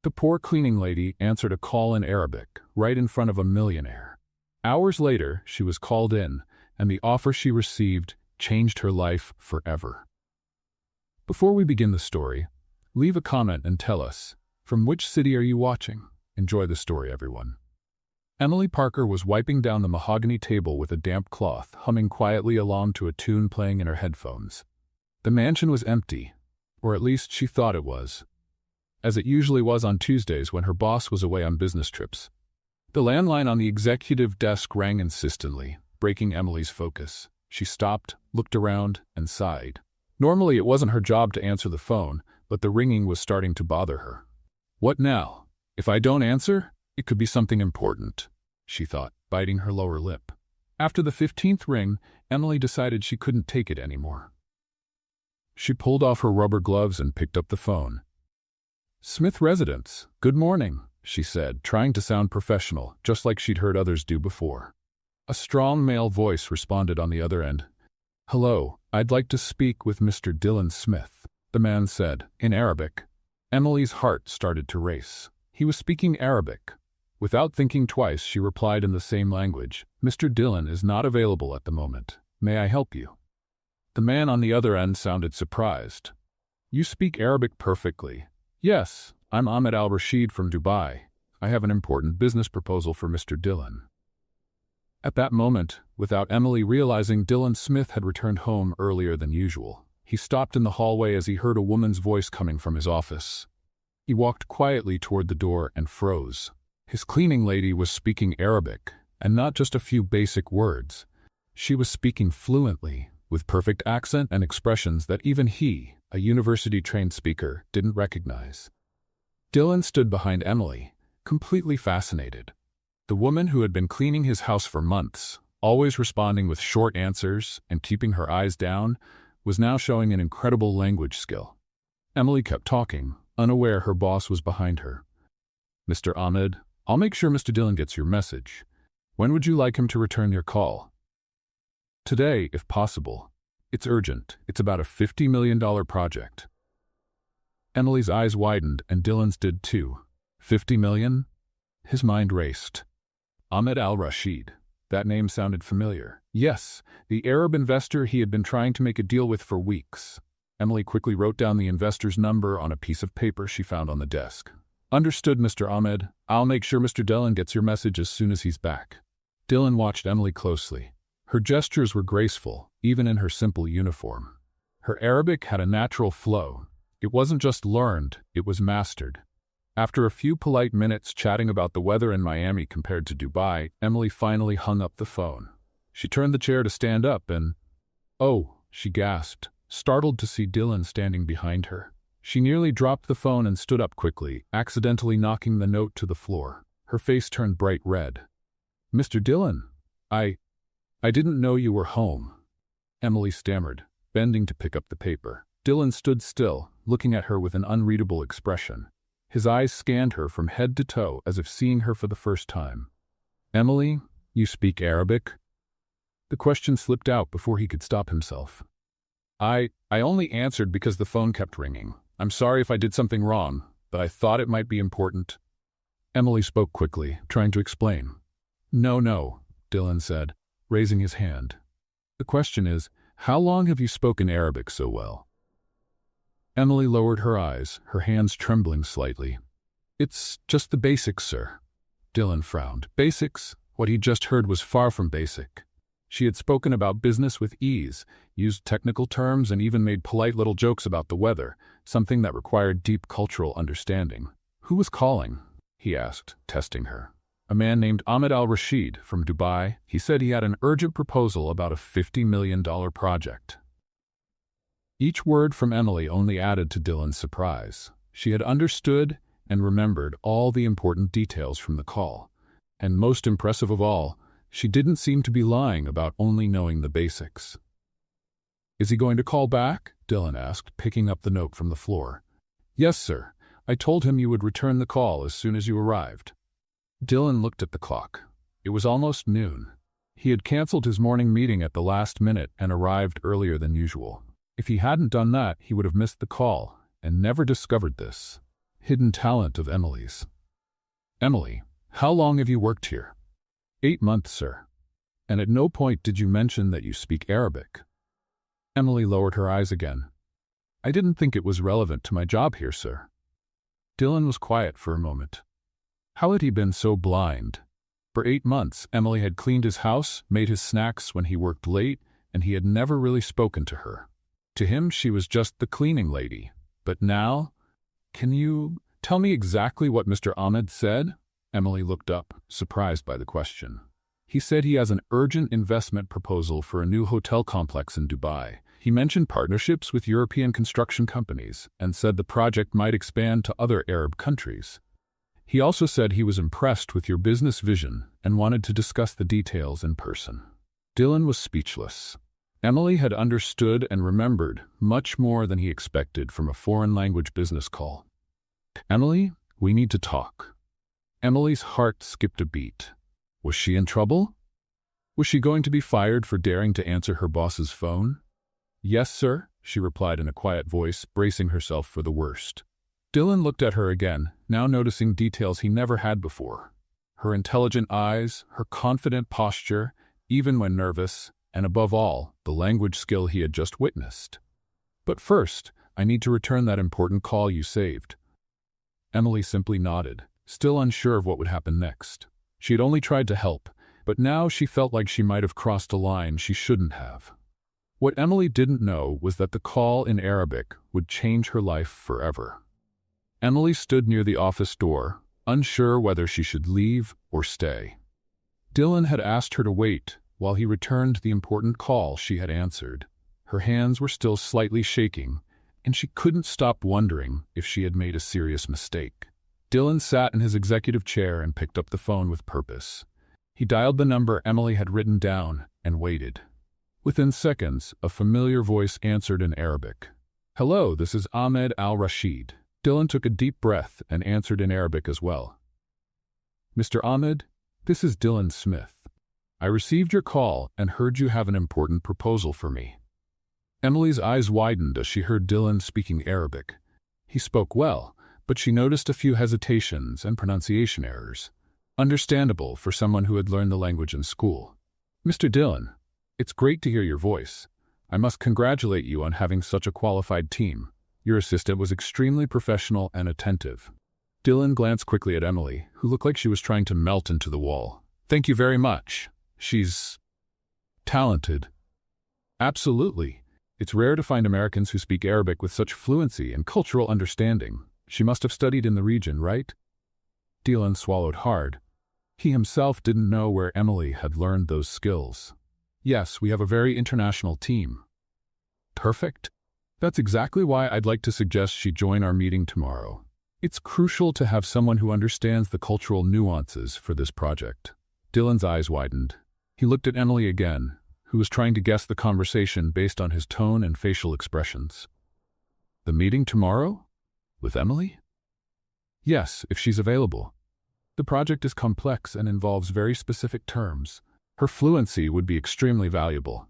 The poor cleaning lady answered a call in Arabic, right in front of a millionaire. Hours later, she was called in, and the offer she received changed her life forever. Before we begin the story, leave a comment and tell us, from which city are you watching? Enjoy the story, everyone. Emily Parker was wiping down the mahogany table with a damp cloth, humming quietly along to a tune playing in her headphones. The mansion was empty, or at least she thought it was, as it usually was on Tuesdays when her boss was away on business trips. The landline on the executive desk rang insistently, breaking Emily's focus. She stopped, looked around, and sighed. Normally it wasn't her job to answer the phone, but the ringing was starting to bother her. What now? If I don't answer, it could be something important, she thought, biting her lower lip. After the 15th ring, Emily decided she couldn't take it anymore. She pulled off her rubber gloves and picked up the phone. Smith Residence, good morning, she said, trying to sound professional, just like she'd heard others do before. A strong male voice responded on the other end. Hello, I'd like to speak with Mr. Dylan Smith, the man said, in Arabic. Emily's heart started to race. He was speaking Arabic. Without thinking twice, she replied in the same language, Mr. Dylan is not available at the moment. May I help you? The man on the other end sounded surprised. You speak Arabic perfectly. Yes, I'm Ahmed Al-Rashid from Dubai. I have an important business proposal for Mr. Dylan. At that moment, without Emily realizing, Dylan Smith had returned home earlier than usual. He stopped in the hallway as he heard a woman's voice coming from his office. He walked quietly toward the door and froze. His cleaning lady was speaking Arabic, and not just a few basic words. She was speaking fluently, with perfect accent and expressions that even he, a university-trained speaker, didn't recognize. Dylan stood behind Emily, completely fascinated. The woman who had been cleaning his house for months, always responding with short answers and keeping her eyes down, was now showing an incredible language skill. Emily kept talking, unaware her boss was behind her. Mr. Ahmed, I'll make sure Mr. Dylan gets your message. When would you like him to return your call? Today, if possible. It's urgent. It's about a $50 million project. Emily's eyes widened, and Dylan's did too. 50 million? His mind raced. Ahmed Al-Rashid. That name sounded familiar. Yes, the Arab investor he had been trying to make a deal with for weeks. Emily quickly wrote down the investor's number on a piece of paper she found on the desk. Understood, Mr. Ahmed. I'll make sure Mr. Dylan gets your message as soon as he's back. Dylan watched Emily closely. Her gestures were graceful, even in her simple uniform. Her Arabic had a natural flow. It wasn't just learned, it was mastered. After a few polite minutes chatting about the weather in Miami compared to Dubai, Emily finally hung up the phone. She turned the chair to stand up and, "Oh," she gasped, startled to see Dylan standing behind her. She nearly dropped the phone and stood up quickly, accidentally knocking the note to the floor. Her face turned bright red. Mr. Dylan, I didn't know you were home, Emily stammered, bending to pick up the paper. Dylan stood still, looking at her with an unreadable expression. His eyes scanned her from head to toe as if seeing her for the first time. Emily, you speak Arabic? The question slipped out before he could stop himself. I only answered because the phone kept ringing. I'm sorry if I did something wrong, but I thought it might be important. Emily spoke quickly, trying to explain. No, Dylan said, raising his hand. The question is, how long have you spoken Arabic so well? Emily lowered her eyes, her hands trembling slightly. It's just the basics, sir. Dylan frowned. Basics? What he just heard was far from basic. She had spoken about business with ease, used technical terms, and even made polite little jokes about the weather, something that required deep cultural understanding. Who was calling? He asked, testing her. A man named Ahmed Al-Rashid from Dubai. He said he had an urgent proposal about a $50 million project. Each word from Emily only added to Dylan's surprise. She had understood and remembered all the important details from the call. And most impressive of all, she didn't seem to be lying about only knowing the basics. Is he going to call back? Dylan asked, picking up the note from the floor. Yes, sir. I told him you would return the call as soon as you arrived. Dylan looked at the clock. It was almost noon. He had canceled his morning meeting at the last minute and arrived earlier than usual. If he hadn't done that, he would have missed the call and never discovered this. hidden talent of Emily's. Emily, how long have you worked here? 8 months, sir. And at no point did you mention that you speak Arabic. Emily lowered her eyes again. I didn't think it was relevant to my job here, sir. Dylan was quiet for a moment. How had he been so blind? For 8 months, Emily had cleaned his house, made his snacks when he worked late, and he had never really spoken to her. To him, she was just the cleaning lady. But now, can you tell me exactly what Mr. Ahmed said? Emily looked up, surprised by the question. He said he has an urgent investment proposal for a new hotel complex in Dubai. He mentioned partnerships with European construction companies and said the project might expand to other Arab countries. He also said he was impressed with your business vision and wanted to discuss the details in person. Dylan was speechless. Emily had understood and remembered much more than he expected from a foreign language business call. Emily, we need to talk. Emily's heart skipped a beat. Was she in trouble? Was she going to be fired for daring to answer her boss's phone? Yes, sir, she replied in a quiet voice, bracing herself for the worst. Dylan looked at her again, now noticing details he never had before. Her intelligent eyes, her confident posture, even when nervous, and above all, the language skill he had just witnessed. But first, I need to return that important call you saved. Emily simply nodded, still unsure of what would happen next. She had only tried to help, but now she felt like she might have crossed a line she shouldn't have. What Emily didn't know was that the call in Arabic would change her life forever. Emily stood near the office door, unsure whether she should leave or stay. Dylan had asked her to wait while he returned the important call she had answered. Her hands were still slightly shaking, and she couldn't stop wondering if she had made a serious mistake. Dylan sat in his executive chair and picked up the phone with purpose. He dialed the number Emily had written down and waited. Within seconds, a familiar voice answered in Arabic. Hello, this is Ahmed Al-Rashid. Dylan took a deep breath and answered in Arabic as well. Mr. Ahmed, this is Dylan Smith. I received your call and heard you have an important proposal for me. Emily's eyes widened as she heard Dylan speaking Arabic. He spoke well, but she noticed a few hesitations and pronunciation errors. Understandable for someone who had learned the language in school. Mr. Dylan, it's great to hear your voice. I must congratulate you on having such a qualified team. Your assistant was extremely professional and attentive. Dylan glanced quickly at Emily, who looked like she was trying to melt into the wall. Thank you very much. She's talented. Absolutely. It's rare to find Americans who speak Arabic with such fluency and cultural understanding. She must have studied in the region, right? Dylan swallowed hard. He himself didn't know where Emily had learned those skills. Yes, we have a very international team. Perfect. That's exactly why I'd like to suggest she join our meeting tomorrow. It's crucial to have someone who understands the cultural nuances for this project. Dylan's eyes widened. He looked at Emily again, who was trying to guess the conversation based on his tone and facial expressions. The meeting tomorrow? With Emily? Yes, if she's available. The project is complex and involves very specific terms. Her fluency would be extremely valuable.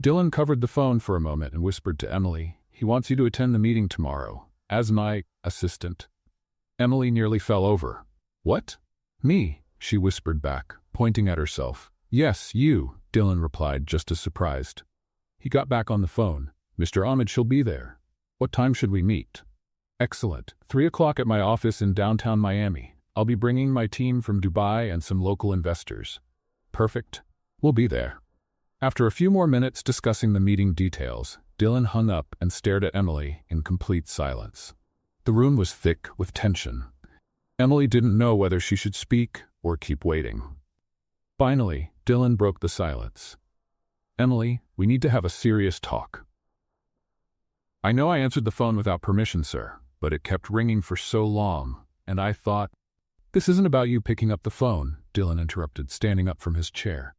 Dylan covered the phone for a moment and whispered to Emily, he wants you to attend the meeting tomorrow, as my assistant. Emily nearly fell over. What? Me, she whispered back, pointing at herself. Yes, you, Dylan replied, just as surprised. He got back on the phone. Mr. Ahmed, she'll be there. What time should we meet? Excellent. 3 o'clock at my office in downtown Miami. I'll be bringing my team from Dubai and some local investors. Perfect. We'll be there. After a few more minutes discussing the meeting details, Dylan hung up and stared at Emily in complete silence. The room was thick with tension. Emily didn't know whether she should speak or keep waiting. Finally, Dylan broke the silence. Emily, we need to have a serious talk. I know I answered the phone without permission, sir, but it kept ringing for so long, and I thought, this isn't about you picking up the phone, Dylan interrupted, standing up from his chair.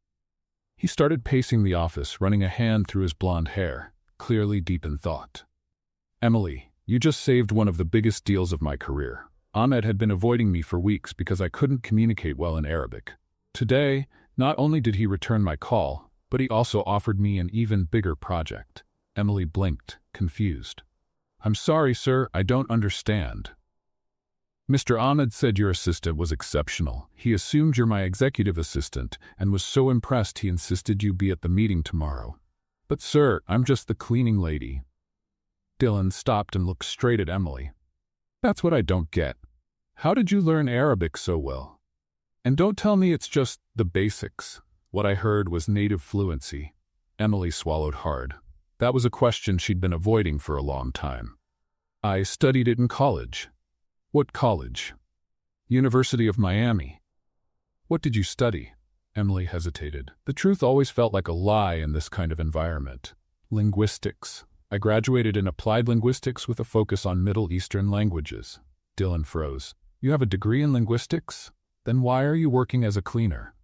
He started pacing the office, running a hand through his blonde hair, clearly deep in thought. Emily, you just saved one of the biggest deals of my career. Ahmed had been avoiding me for weeks because I couldn't communicate well in Arabic. Today, not only did he return my call, but he also offered me an even bigger project. Emily blinked, confused. I'm sorry, sir, I don't understand. Mr. Ahmed said your assistant was exceptional. He assumed you're my executive assistant and was so impressed he insisted you be at the meeting tomorrow. But sir, I'm just the cleaning lady. Dylan stopped and looked straight at Emily. That's what I don't get. How did you learn Arabic so well? And don't tell me it's just the basics. What I heard was native fluency. Emily swallowed hard. That was a question she'd been avoiding for a long time. I studied it in college. What college? University of Miami. What did you study? Emily hesitated. The truth always felt like a lie in this kind of environment. Linguistics. I graduated in applied linguistics with a focus on Middle Eastern languages. Dylan froze. You have a degree in linguistics? Then why are you working as a cleaner?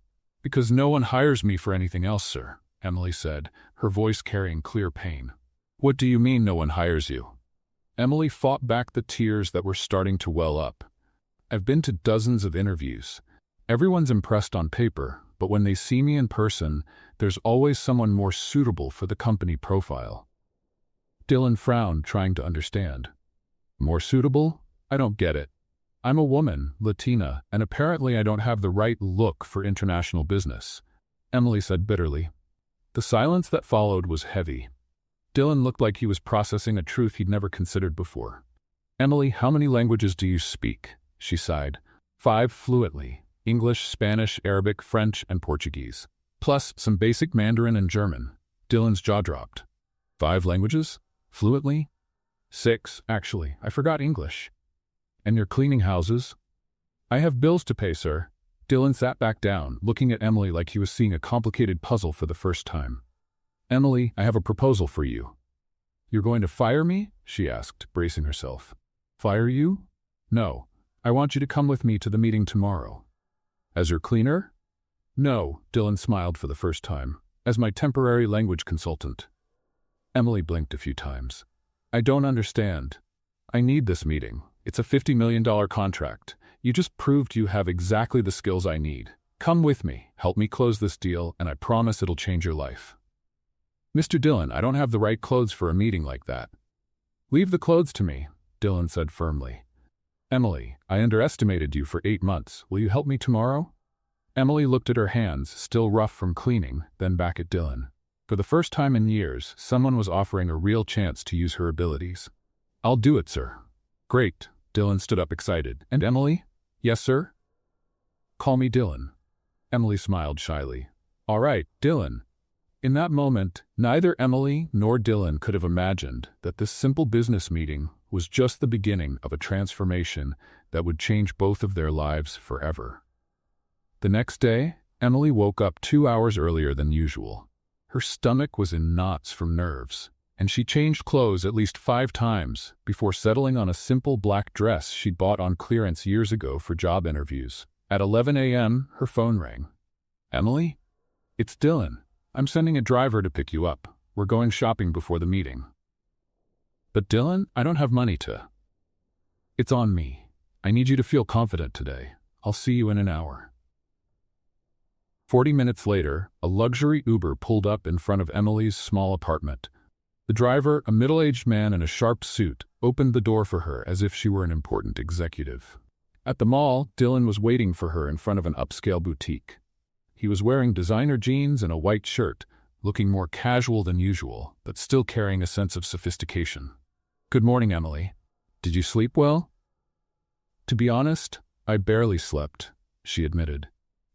Because no one hires me for anything else, sir, Emily said, her voice carrying clear pain. What do you mean no one hires you? Emily fought back the tears that were starting to well up. I've been to dozens of interviews. Everyone's impressed on paper, but when they see me in person, there's always someone more suitable for the company profile. Dylan frowned, trying to understand. More suitable? I don't get it. I'm a woman, Latina, and apparently I don't have the right look for international business, Emily said bitterly. The silence that followed was heavy. Dylan looked like he was processing a truth he'd never considered before. Emily, how many languages do you speak? She sighed. 5 fluently. English, Spanish, Arabic, French, and Portuguese. Plus some basic Mandarin and German. Dylan's jaw dropped. 5 languages? Fluently? 6, actually. I forgot English. And you're cleaning houses? I have bills to pay, sir. Dylan sat back down, looking at Emily like he was seeing a complicated puzzle for the first time. Emily, I have a proposal for you. You're going to fire me? She asked, bracing herself. Fire you? No. I want you to come with me to the meeting tomorrow. As your cleaner? No, Dylan smiled for the first time. As my temporary language consultant. Emily blinked a few times. I don't understand. I need this meeting. It's a $50 million contract. You just proved you have exactly the skills I need. Come with me, help me close this deal, and I promise it'll change your life. Mr. Dylan, I don't have the right clothes for a meeting like that. Leave the clothes to me, Dylan said firmly. Emily, I underestimated you for 8 months. Will you help me tomorrow? Emily looked at her hands, still rough from cleaning, then back at Dylan. For the first time in years, someone was offering a real chance to use her abilities. I'll do it, sir. Great. Dylan stood up excited. And Emily? Yes, sir? Call me Dylan. Emily smiled shyly. All right, Dylan. In that moment, neither Emily nor Dylan could have imagined that this simple business meeting was just the beginning of a transformation that would change both of their lives forever. The next day, Emily woke up 2 hours earlier than usual. Her stomach was in knots from nerves, and she changed clothes at least 5 times before settling on a simple black dress she'd bought on clearance years ago for job interviews. At 11 a.m., her phone rang. Emily? It's Dylan. I'm sending a driver to pick you up. We're going shopping before the meeting. But Dylan, I don't have money to. It's on me. I need you to feel confident today. I'll see you in an hour. 40 minutes later, a luxury Uber pulled up in front of Emily's small apartment. The driver, a middle-aged man in a sharp suit, opened the door for her as if she were an important executive. At the mall, Dylan was waiting for her in front of an upscale boutique. He was wearing designer jeans and a white shirt, looking more casual than usual, but still carrying a sense of sophistication. Good morning, Emily. Did you sleep well? To be honest, I barely slept, she admitted.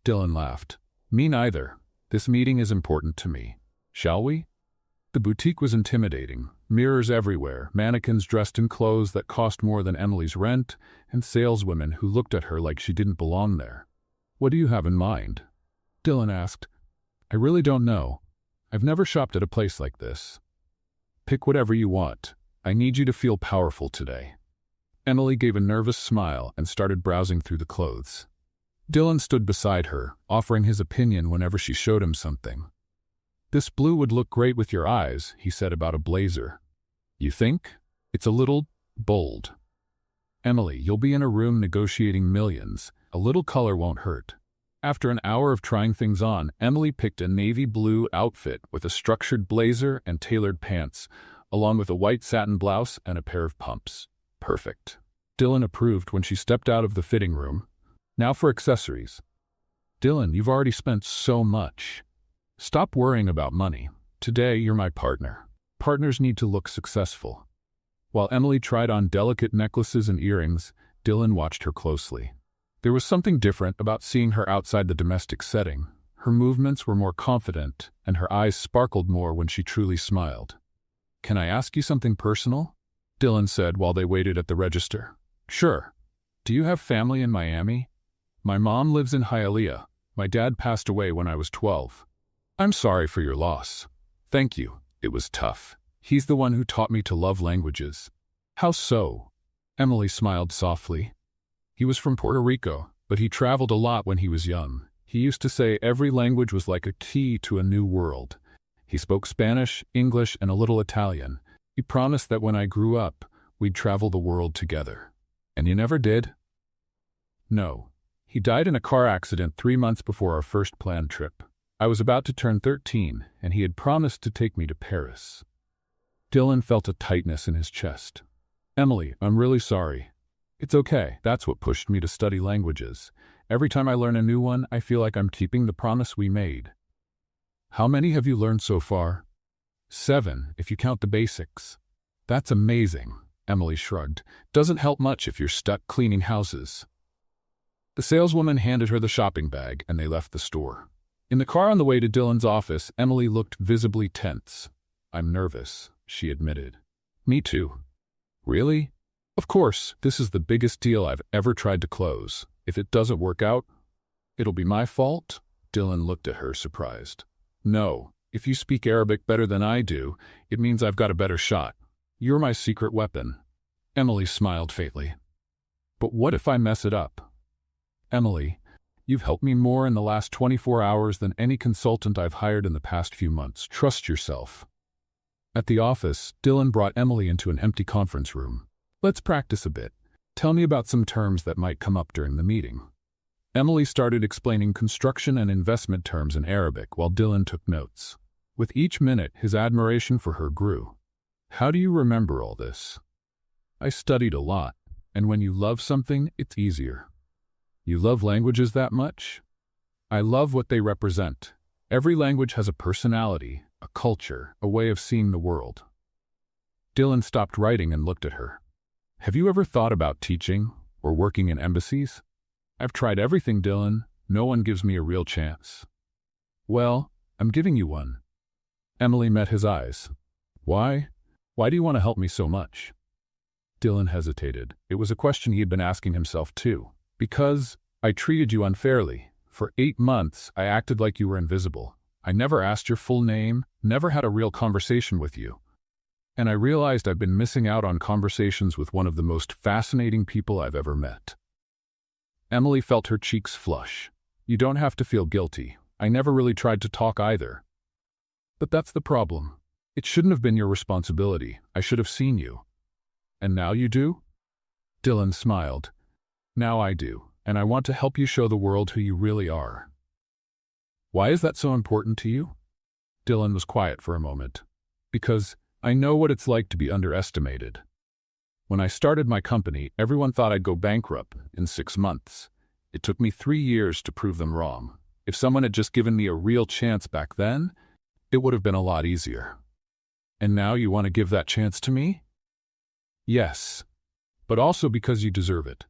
Dylan laughed. Me neither. This meeting is important to me. Shall we? The boutique was intimidating. Mirrors everywhere, mannequins dressed in clothes that cost more than Emily's rent, and saleswomen who looked at her like she didn't belong there. What do you have in mind? Dylan asked. I really don't know. I've never shopped at a place like this. Pick whatever you want. I need you to feel powerful today. Emily gave a nervous smile and started browsing through the clothes. Dylan stood beside her, offering his opinion whenever she showed him something. This blue would look great with your eyes, he said about a blazer. You think? It's a little bold. Emily, you'll be in a room negotiating millions. A little color won't hurt. After an hour of trying things on, Emily picked a navy blue outfit with a structured blazer and tailored pants, along with a white satin blouse and a pair of pumps. Perfect. Dylan approved when she stepped out of the fitting room. Now for accessories. Dylan, you've already spent so much. Stop worrying about money. Today, you're my partner. Partners need to look successful. While Emily tried on delicate necklaces and earrings, Dylan watched her closely. There was something different about seeing her outside the domestic setting. Her movements were more confident, and her eyes sparkled more when she truly smiled. "Can I ask you something personal?" Dylan said while they waited at the register. "Sure. Do you have family in Miami?" "My mom lives in Hialeah. My dad passed away when I was 12. "I'm sorry for your loss." "Thank you. It was tough. He's the one who taught me to love languages." "How so?" Emily smiled softly. "He was from Puerto Rico, but he traveled a lot when he was young. He used to say every language was like a key to a new world. He spoke Spanish, English, and a little Italian. He promised that when I grew up, we'd travel the world together." "And you never did?" "No. He died in a car accident 3 months before our first planned trip. I was about to turn 13, and he had promised to take me to Paris." Dylan felt a tightness in his chest. "Emily, I'm really sorry." "It's okay. That's what pushed me to study languages. Every time I learn a new one, I feel like I'm keeping the promise we made." "How many have you learned so far?" 7, if you count the basics." "That's amazing," Emily shrugged. "Doesn't help much if you're stuck cleaning houses." The saleswoman handed her the shopping bag, and they left the store. In the car on the way to Dylan's office, Emily looked visibly tense. "I'm nervous," she admitted. "Me too." "Really?" "Of course, this is the biggest deal I've ever tried to close. If it doesn't work out, it'll be my fault?" Dylan looked at her, surprised. "No. If you speak Arabic better than I do, it means I've got a better shot. You're my secret weapon." Emily smiled faintly. "But what if I mess it up?" "Emily, you've helped me more in the last 24 hours than any consultant I've hired in the past few months. Trust yourself." At the office, Dylan brought Emily into an empty conference room. "Let's practice a bit. Tell me about some terms that might come up during the meeting." Emily started explaining construction and investment terms in Arabic while Dylan took notes. With each minute, his admiration for her grew. "How do you remember all this?" "I studied a lot, and when you love something, it's easier." "You love languages that much?" "I love what they represent. Every language has a personality, a culture, a way of seeing the world." Dylan stopped writing and looked at her. "Have you ever thought about teaching or working in embassies?" "I've tried everything, Dylan. No one gives me a real chance." "Well, I'm giving you one." Emily met his eyes. "Why? Why do you want to help me so much?" Dylan hesitated. It was a question he had been asking himself too. "Because I treated you unfairly. For 8 months, I acted like you were invisible. I never asked your full name, never had a real conversation with you. And I realized I've been missing out on conversations with one of the most fascinating people I've ever met." Emily felt her cheeks flush. "You don't have to feel guilty. I never really tried to talk either." "But that's the problem. It shouldn't have been your responsibility. I should have seen you." "And now you do?" Dylan smiled. "Now I do, and I want to help you show the world who you really are." "Why is that so important to you?" Dylan was quiet for a moment. "Because I know what it's like to be underestimated. When I started my company, everyone thought I'd go bankrupt in 6 months. It took me 3 years to prove them wrong. If someone had just given me a real chance back then, it would have been a lot easier." "And now you want to give that chance to me?" "Yes, but also because you deserve it.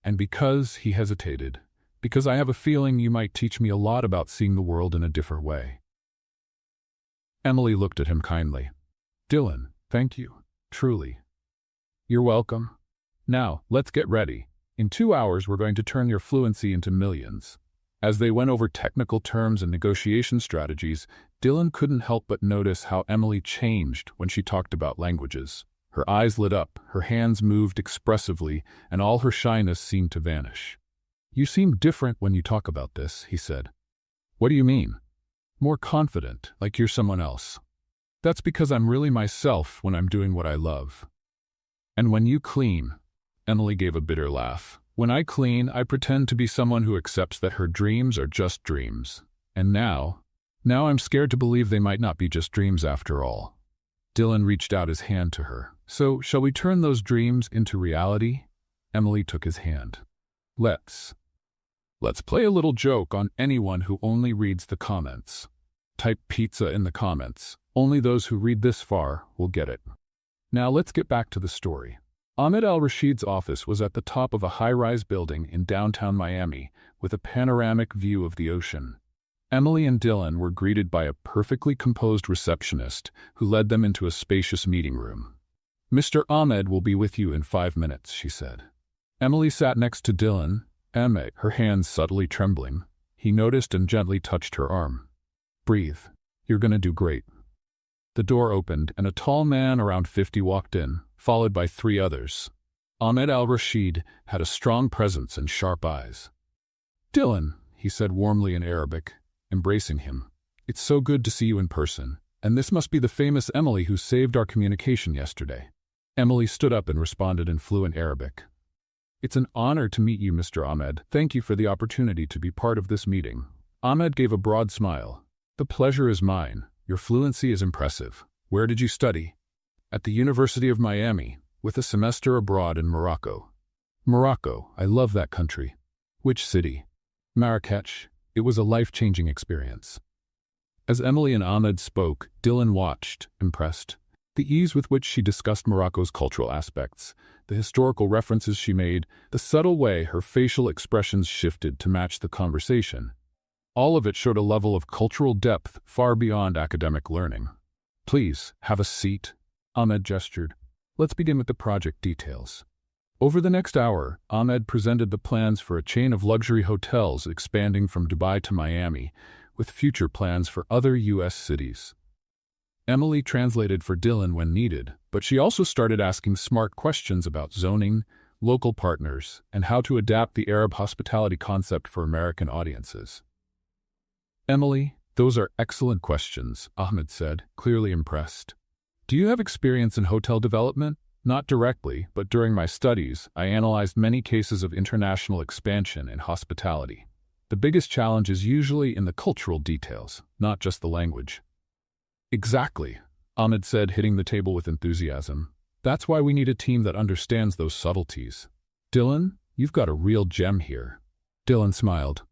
And because," he hesitated, "because I have a feeling you might teach me a lot about seeing the world in a different way." Emily looked at him kindly. "Dylan, thank you, truly." "You're welcome. Now, let's get ready. In 2 hours, we're going to turn your fluency into millions." As they went over technical terms and negotiation strategies, Dylan couldn't help but notice how Emily changed when she talked about languages. Her eyes lit up, her hands moved expressively, and all her shyness seemed to vanish. "You seem different when you talk about this," he said. "What do you mean?" "More confident, like you're someone else." "That's because I'm really myself when I'm doing what I love." "And when you clean," Emily gave a bitter laugh, "when I clean, I pretend to be someone who accepts that her dreams are just dreams. And now I'm scared to believe they might not be just dreams after all." Dylan reached out his hand to her. "So, shall we turn those dreams into reality?" Emily took his hand. Let's play a little joke on anyone who only reads the comments. Type pizza in the comments. Only those who read this far will get it. Now let's get back to the story. Ahmed al-Rashid's office was at the top of a high-rise building in downtown Miami with a panoramic view of the ocean. Emily and Dylan were greeted by a perfectly composed receptionist who led them into a spacious meeting room. "Mr. Ahmed will be with you in 5 minutes," she said. Emily sat next to Dylan, her hands subtly trembling. He noticed and gently touched her arm. "Breathe. You're gonna do great." The door opened and a tall man around 50 walked in, followed by 3 others. Ahmed al-Rashid had a strong presence and sharp eyes. "Dylan," he said warmly in Arabic, embracing him. "It's so good to see you in person, and this must be the famous Emily who saved our communication yesterday." Emily stood up and responded in fluent Arabic. "It's an honor to meet you, Mr. Ahmed. Thank you for the opportunity to be part of this meeting." Ahmed gave a broad smile. "The pleasure is mine. Your fluency is impressive. Where did you study?" "At the University of Miami, with a semester abroad in Morocco." "Morocco, I love that country." "Which city?" "Marrakech." It was a life-changing experience. As Emily and Ahmed spoke, Dylan watched, impressed. The ease with which she discussed Morocco's cultural aspects, the historical references she made, the subtle way her facial expressions shifted to match the conversation. All of it showed a level of cultural depth far beyond academic learning. "Please, have a seat," Ahmed gestured. "Let's begin with the project details." Over the next hour, Ahmed presented the plans for a chain of luxury hotels expanding from Dubai to Miami, with future plans for other U.S. cities. Emily translated for Dylan when needed, but she also started asking smart questions about zoning, local partners, and how to adapt the Arab hospitality concept for American audiences. "Emily, those are excellent questions," Ahmed said, clearly impressed. "Do you have experience in hotel development?" "Not directly, but during my studies, I analyzed many cases of international expansion in hospitality. The biggest challenge is usually in the cultural details, not just the language." "Exactly," Ahmed said, hitting the table with enthusiasm. "That's why we need a team that understands those subtleties." "Dylan, you've got a real gem here." Dylan smiled.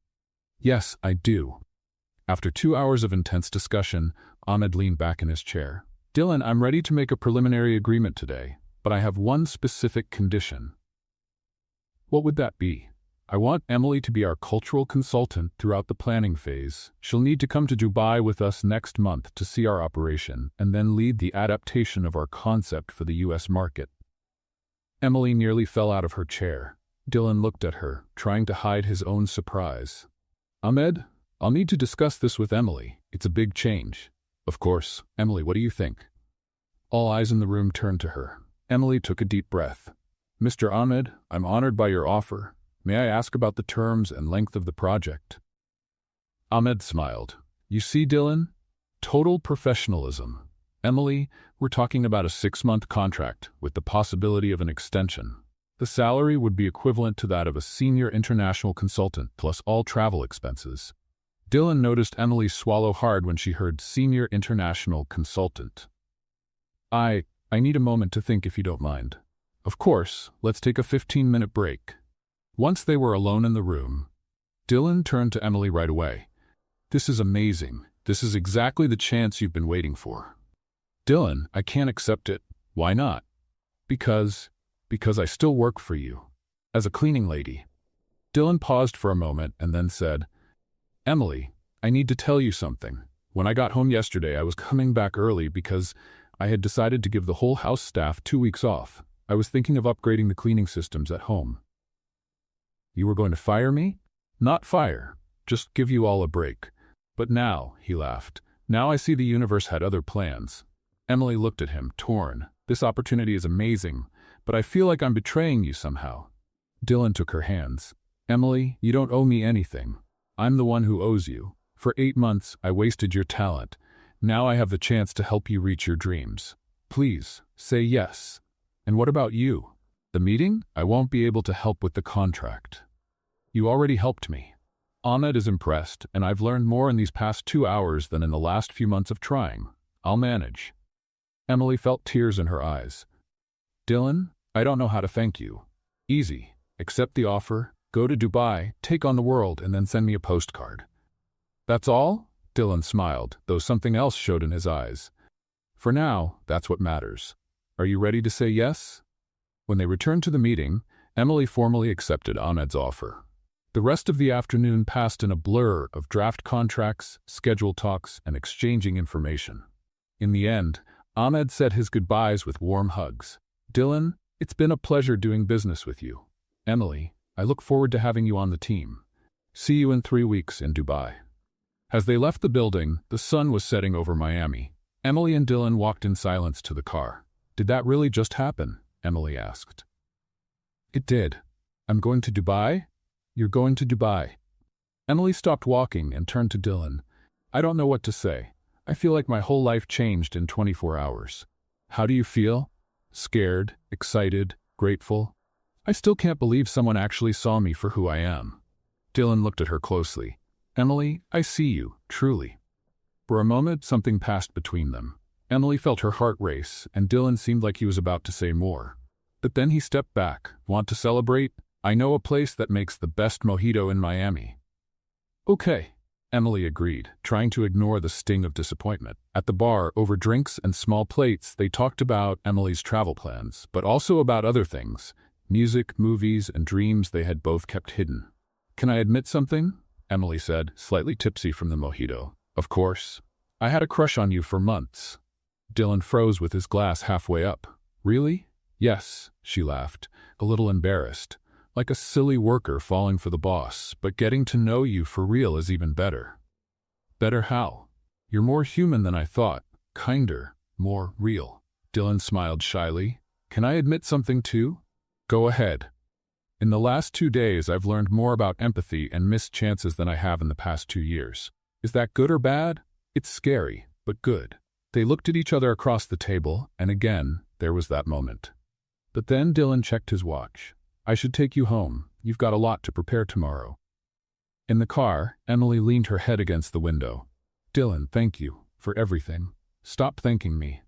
"Yes, I do." After 2 hours of intense discussion, Ahmed leaned back in his chair. "Dylan, I'm ready to make a preliminary agreement today, but I have one specific condition." "What would that be?" "I want Emily to be our cultural consultant throughout the planning phase. She'll need to come to Dubai with us next month to see our operation and then lead the adaptation of our concept for the U.S. market." Emily nearly fell out of her chair. Dylan looked at her, trying to hide his own surprise. "Ahmed, I'll need to discuss this with Emily. It's a big change." "Of course. Emily, what do you think?" All eyes in the room turned to her. Emily took a deep breath. "Mr. Ahmed, I'm honored by your offer. May I ask about the terms and length of the project?" Ahmed smiled. "You see, Dylan? Total professionalism. Emily, we're talking about a 6-month contract with the possibility of an extension. The salary would be equivalent to that of a senior international consultant plus all travel expenses." Dylan noticed Emily swallow hard when she heard senior international consultant. I need a moment to think if you don't mind." "Of course, let's take a 15-minute break." Once they were alone in the room, Dylan turned to Emily right away. "This is amazing. This is exactly the chance you've been waiting for." "Dylan, I can't accept it." "Why not?" Because I still work for you. As a cleaning lady." Dylan paused for a moment and then said, "Emily, I need to tell you something. When I got home yesterday, I was coming back early because I had decided to give the whole house staff 2 weeks off. I was thinking of upgrading the cleaning systems at home." "You were going to fire me?" "Not fire, just give you all a break. But now," he laughed, "now I see the universe had other plans." Emily looked at him, torn. "This opportunity is amazing, but I feel like I'm betraying you somehow." Dylan took her hands. "Emily, you don't owe me anything. I'm the one who owes you. For 8 months, I wasted your talent. Now I have the chance to help you reach your dreams. Please, say yes." "And what about you?" "The meeting? I won't be able to help with the contract." "You already helped me." Ahmed is impressed, and I've learned more in these past 2 hours than in the last few months of trying. I'll manage. Emily felt tears in her eyes. "Dylan, I don't know how to thank you." "Easy. Accept the offer, go to Dubai, take on the world, and then send me a postcard. That's all? Dylan smiled, though something else showed in his eyes. For now, that's what matters. Are you ready to say yes? When they returned to the meeting, Emily formally accepted Ahmed's offer. The rest of the afternoon passed in a blur of draft contracts, schedule talks, and exchanging information. In the end, Ahmed said his goodbyes with warm hugs. Dylan, it's been a pleasure doing business with you. Emily, I look forward to having you on the team. See you in 3 weeks in Dubai. As they left the building, the sun was setting over Miami. Emily and Dylan walked in silence to the car. Did that really just happen? Emily asked. It did. I'm going to Dubai? You're going to Dubai. Emily stopped walking and turned to Dylan. I don't know what to say. I feel like my whole life changed in 24 hours. How do you feel? Scared, excited, grateful? I still can't believe someone actually saw me for who I am. Dylan looked at her closely. Emily, I see you, truly. For a moment, something passed between them. Emily felt her heart race, and Dylan seemed like he was about to say more. But then he stepped back. Want to celebrate? I know a place that makes the best mojito in Miami. Okay, Emily agreed, trying to ignore the sting of disappointment. At the bar, over drinks and small plates, they talked about Emily's travel plans, but also about other things, music, movies, and dreams they had both kept hidden. Can I admit something? Emily said, slightly tipsy from the mojito. Of course. I had a crush on you for months. Dylan froze with his glass halfway up. Really? Yes, she laughed, a little embarrassed. Like a silly worker falling for the boss, but getting to know you for real is even better. Better how? You're more human than I thought. Kinder, more real. Dylan smiled shyly. Can I admit something too? Go ahead. In the last 2 days, I've learned more about empathy and missed chances than I have in the past 2 years. Is that good or bad? It's scary, but good. They looked at each other across the table, and again, there was that moment. But then Dylan checked his watch. I should take you home. You've got a lot to prepare tomorrow. In the car, Emily leaned her head against the window. Dylan, thank you for everything. Stop thanking me.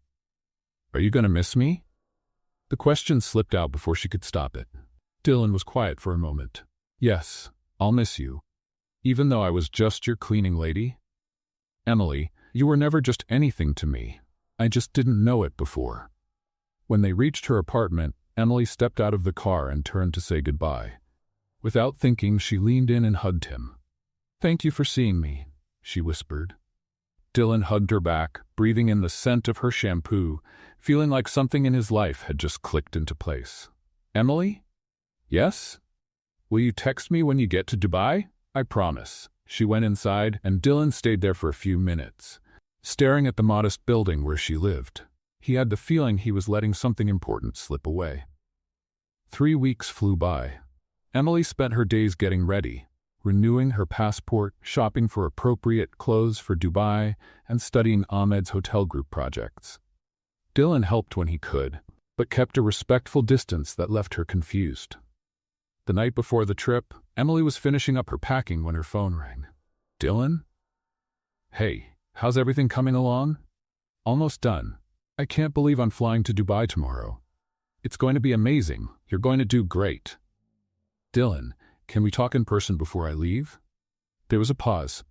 Are you going to miss me? The question slipped out before she could stop it. Dylan was quiet for a moment. Yes, I'll miss you. Even though I was just your cleaning lady? Emily, you were never just anything to me. I just didn't know it before. When they reached her apartment, Emily stepped out of the car and turned to say goodbye. Without thinking, she leaned in and hugged him. Thank you for seeing me, she whispered. Dylan hugged her back, breathing in the scent of her shampoo, feeling like something in his life had just clicked into place. Emily? Yes? Will you text me when you get to Dubai? I promise. She went inside, and Dylan stayed there for a few minutes, staring at the modest building where she lived. He had the feeling he was letting something important slip away. 3 weeks flew by. Emily spent her days getting ready, renewing her passport, shopping for appropriate clothes for Dubai, and studying Ahmed's hotel group projects. Dylan helped when he could, but kept a respectful distance that left her confused. The night before the trip, Emily was finishing up her packing when her phone rang. Dylan? Hey, how's everything coming along? Almost done. I can't believe I'm flying to Dubai tomorrow. It's going to be amazing. You're going to do great. Dylan, can we talk in person before I leave? There was a pause.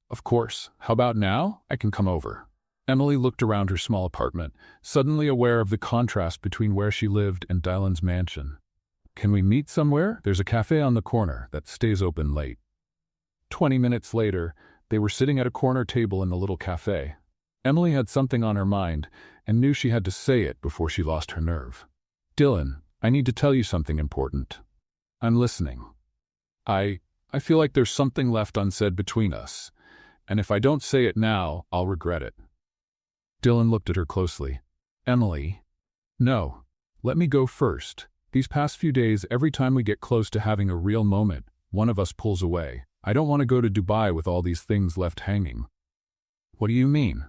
Of course. How about now? I can come over. Emily looked around her small apartment, suddenly aware of the contrast between where she lived and Dylan's mansion. Can we meet somewhere? There's a cafe on the corner that stays open late. 20 minutes later, they were sitting at a corner table in the little cafe. Emily had something on her mind and knew she had to say it before she lost her nerve. Dylan, I need to tell you something important. I'm listening. I feel like there's something left unsaid between us, and if I don't say it now, I'll regret it. Dylan looked at her closely. Emily. No. Let me go first. These past few days, every time we get close to having a real moment, one of us pulls away. I don't want to go to Dubai with all these things left hanging. What do you mean?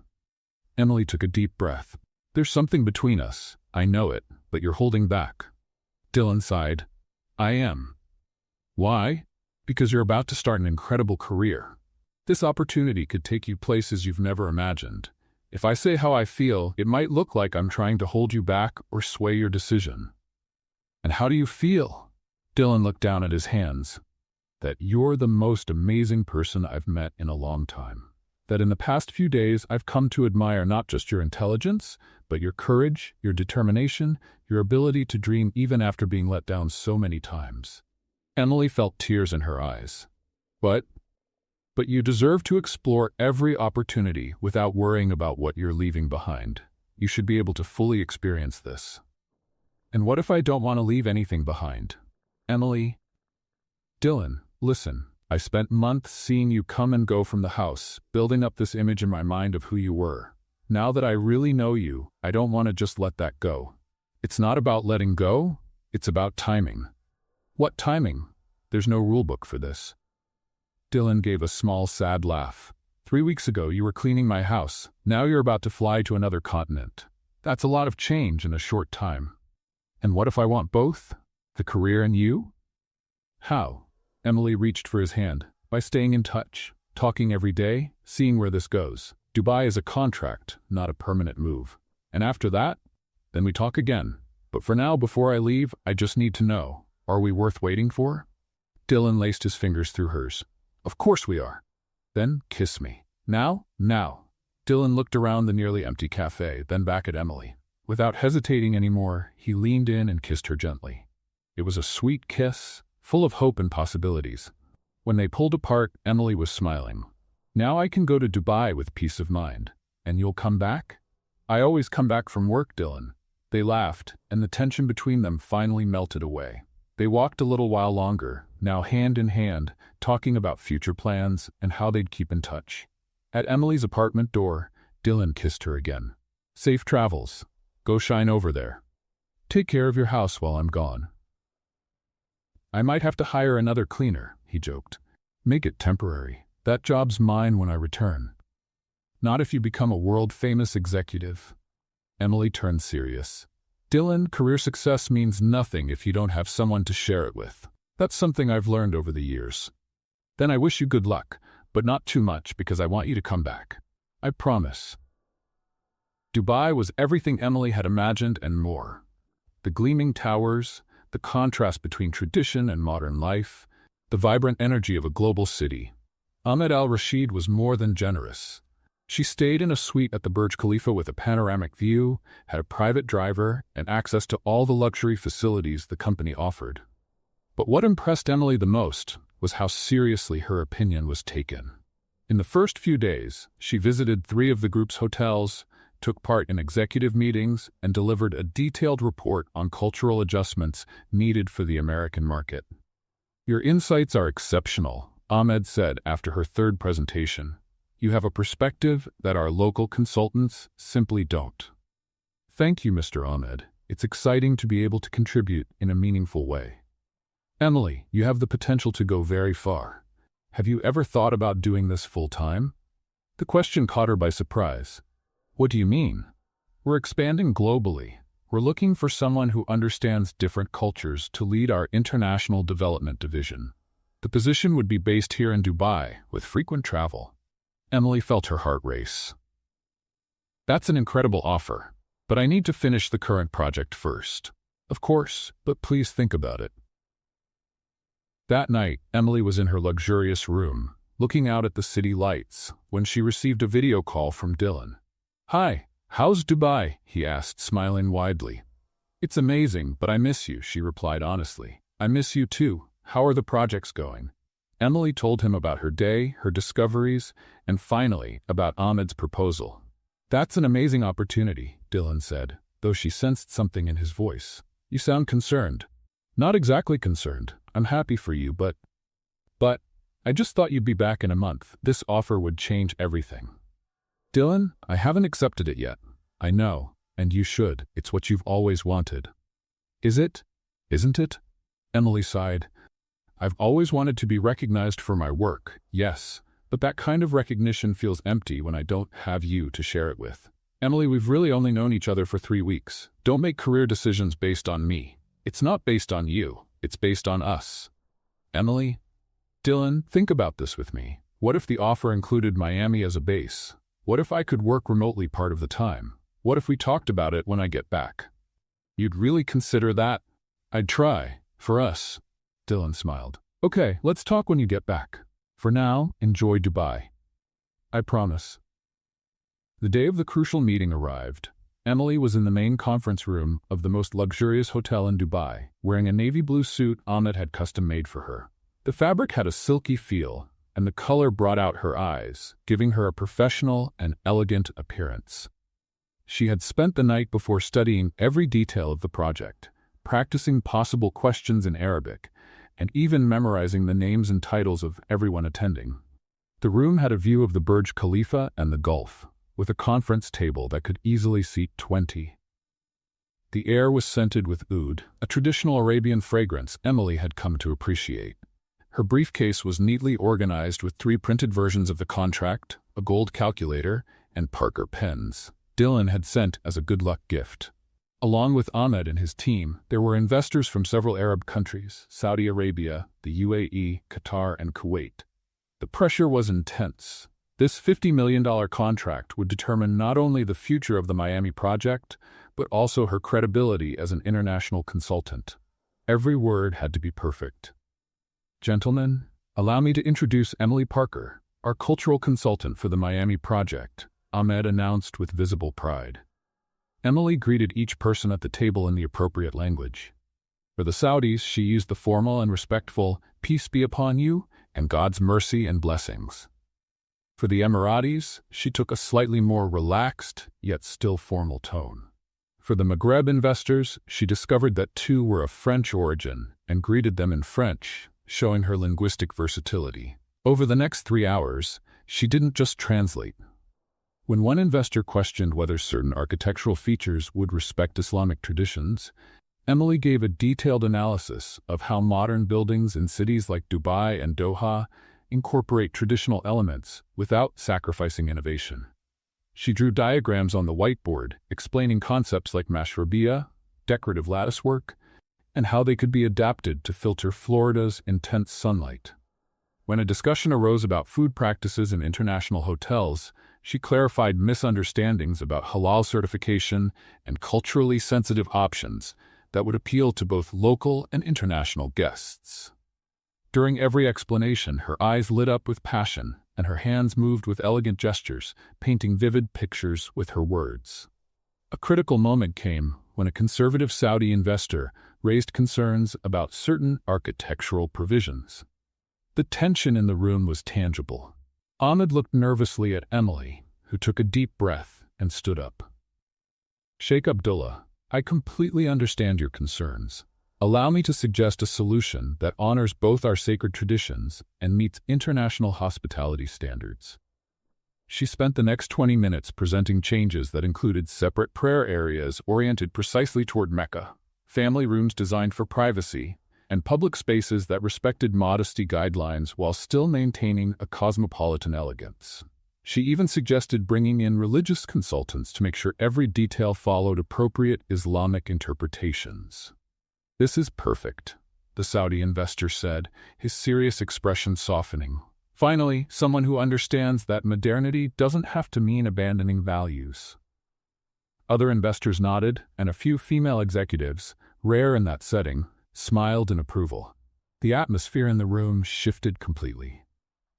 Emily took a deep breath. There's something between us. I know it, but you're holding back. Dylan sighed. I am. Why? Because you're about to start an incredible career. This opportunity could take you places you've never imagined. If I say how I feel, it might look like I'm trying to hold you back or sway your decision. And how do you feel? Dylan looked down at his hands. That you're the most amazing person I've met in a long time. That in the past few days I've come to admire not just your intelligence, but your courage, your determination, your ability to dream even after being let down so many times. Emily felt tears in her eyes. But you deserve to explore every opportunity without worrying about what you're leaving behind. You should be able to fully experience this. And what if I don't want to leave anything behind? Emily? Dylan, listen. I spent months seeing you come and go from the house, building up this image in my mind of who you were. Now that I really know you, I don't want to just let that go. It's not about letting go, it's about timing. What timing? There's no rulebook for this. Dylan gave a small, sad laugh. 3 weeks ago you were cleaning my house. Now you're about to fly to another continent. That's a lot of change in a short time. And what if I want both? The career and you? How? Emily reached for his hand. By staying in touch, talking every day, seeing where this goes. Dubai is a contract, not a permanent move. And after that, then we talk again. But for now, before I leave, I just need to know, are we worth waiting for? Dylan laced his fingers through hers. Of course we are. Then kiss me. Now? Now. Dylan looked around the nearly empty cafe, then back at Emily. Without hesitating anymore, he leaned in and kissed her gently. It was a sweet kiss, full of hope and possibilities. When they pulled apart, Emily was smiling. Now I can go to Dubai with peace of mind. And you'll come back? I always come back from work, Dylan. They laughed, and the tension between them finally melted away. They walked a little while longer, now hand in hand, talking about future plans and how they'd keep in touch. At Emily's apartment door, Dylan kissed her again. Safe travels. Go shine over there. Take care of your house while I'm gone. I might have to hire another cleaner, he joked. Make it temporary. That job's mine when I return. Not if you become a world-famous executive. Emily turned serious. Dylan, career success means nothing if you don't have someone to share it with. That's something I've learned over the years. Then I wish you good luck, but not too much because I want you to come back. I promise. Dubai was everything Emily had imagined and more. The gleaming towers, the contrast between tradition and modern life, the vibrant energy of a global city. Ahmed al-Rashid was more than generous. She stayed in a suite at the Burj Khalifa with a panoramic view, had a private driver, and access to all the luxury facilities the company offered. But what impressed Emily the most was how seriously her opinion was taken. In the first few days, she visited 3 of the group's hotels, took part in executive meetings, and delivered a detailed report on cultural adjustments needed for the American market. Your insights are exceptional, Ahmed said after her 3rd presentation. You have a perspective that our local consultants simply don't. Thank you, Mr. Ahmed. It's exciting to be able to contribute in a meaningful way. Emily, you have the potential to go very far. Have you ever thought about doing this full-time? The question caught her by surprise. What do you mean? We're expanding globally. We're looking for someone who understands different cultures to lead our international development division. The position would be based here in Dubai, with frequent travel. Emily felt her heart race. That's an incredible offer, but I need to finish the current project first. Of course, but please think about it. That night, Emily was in her luxurious room, looking out at the city lights, when she received a video call from Dylan. Hi, how's Dubai? He asked, smiling widely. It's amazing, but I miss you, she replied honestly. I miss you too. How are the projects going? Emily told him about her day, her discoveries, and finally, about Ahmed's proposal. That's an amazing opportunity, Dylan said, though she sensed something in his voice. You sound concerned. Not exactly concerned. I'm happy for you, but I just thought you'd be back in a month. This offer would change everything. Dylan, I haven't accepted it yet. I know, and you should. It's what you've always wanted. Is it? Isn't it? Emily sighed. I've always wanted to be recognized for my work, yes, but that kind of recognition feels empty when I don't have you to share it with. Emily, we've really only known each other for 3 weeks. Don't make career decisions based on me. It's not based on you. It's based on us. Emily? Dylan, think about this with me. What if the offer included Miami as a base? What if I could work remotely part of the time? What if we talked about it when I get back? You'd really consider that? I'd try. For us. Dylan smiled. Okay, let's talk when you get back. For now, enjoy Dubai. I promise. The day of the crucial meeting arrived. Emily was in the main conference room of the most luxurious hotel in Dubai, wearing a navy blue suit Ahmed had custom made for her. The fabric had a silky feel, and the color brought out her eyes, giving her a professional and elegant appearance. She had spent the night before studying every detail of the project, practicing possible questions in Arabic, and even memorizing the names and titles of everyone attending. The room had a view of the Burj Khalifa and the Gulf, with a conference table that could easily seat 20. The air was scented with oud, a traditional Arabian fragrance Emily had come to appreciate. Her briefcase was neatly organized with 3 printed versions of the contract, a gold calculator, and Parker pens Dylan had sent as a good luck gift. Along with Ahmed and his team, there were investors from several Arab countries, Saudi Arabia, the UAE, Qatar, and Kuwait. The pressure was intense. This $50 million contract would determine not only the future of the Miami project, but also her credibility as an international consultant. Every word had to be perfect. Gentlemen, allow me to introduce Emily Parker, our cultural consultant for the Miami project, Ahmed announced with visible pride. Emily greeted each person at the table in the appropriate language. For the Saudis, she used the formal and respectful, "Peace be upon you," and God's mercy and blessings. For the Emiratis, she took a slightly more relaxed, yet still formal tone. For the Maghreb investors, she discovered that 2 were of French origin and greeted them in French, showing her linguistic versatility. Over the next 3 hours, she didn't just translate. When one investor questioned whether certain architectural features would respect Islamic traditions, Emily gave a detailed analysis of how modern buildings in cities like Dubai and Doha incorporate traditional elements without sacrificing innovation. She drew diagrams on the whiteboard explaining concepts like mashrabiyah, decorative latticework, and how they could be adapted to filter Florida's intense sunlight. When a discussion arose about food practices in international hotels, she clarified misunderstandings about halal certification and culturally sensitive options that would appeal to both local and international guests. During every explanation, her eyes lit up with passion, and her hands moved with elegant gestures, painting vivid pictures with her words. A critical moment came when a conservative Saudi investor raised concerns about certain architectural provisions. The tension in the room was tangible. Ahmed looked nervously at Emily, who took a deep breath and stood up. Sheikh Abdullah, I completely understand your concerns. Allow me to suggest a solution that honors both our sacred traditions and meets international hospitality standards. She spent the next 20 minutes presenting changes that included separate prayer areas oriented precisely toward Mecca, family rooms designed for privacy, and public spaces that respected modesty guidelines while still maintaining a cosmopolitan elegance. She even suggested bringing in religious consultants to make sure every detail followed appropriate Islamic interpretations. This is perfect, the Saudi investor said, his serious expression softening. Finally, someone who understands that modernity doesn't have to mean abandoning values. Other investors nodded, and a few female executives, rare in that setting, smiled in approval. The atmosphere in the room shifted completely.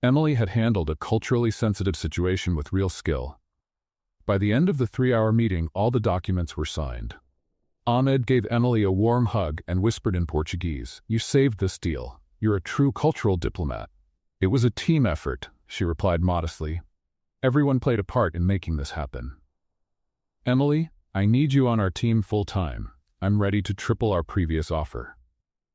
Emily had handled a culturally sensitive situation with real skill. By the end of the 3-hour meeting, all the documents were signed. Ahmed gave Emily a warm hug and whispered in Portuguese, "You saved this deal. You're a true cultural diplomat." "It was a team effort," she replied modestly. "Everyone played a part in making this happen." "Emily, I need you on our team full-time. I'm ready to triple our previous offer."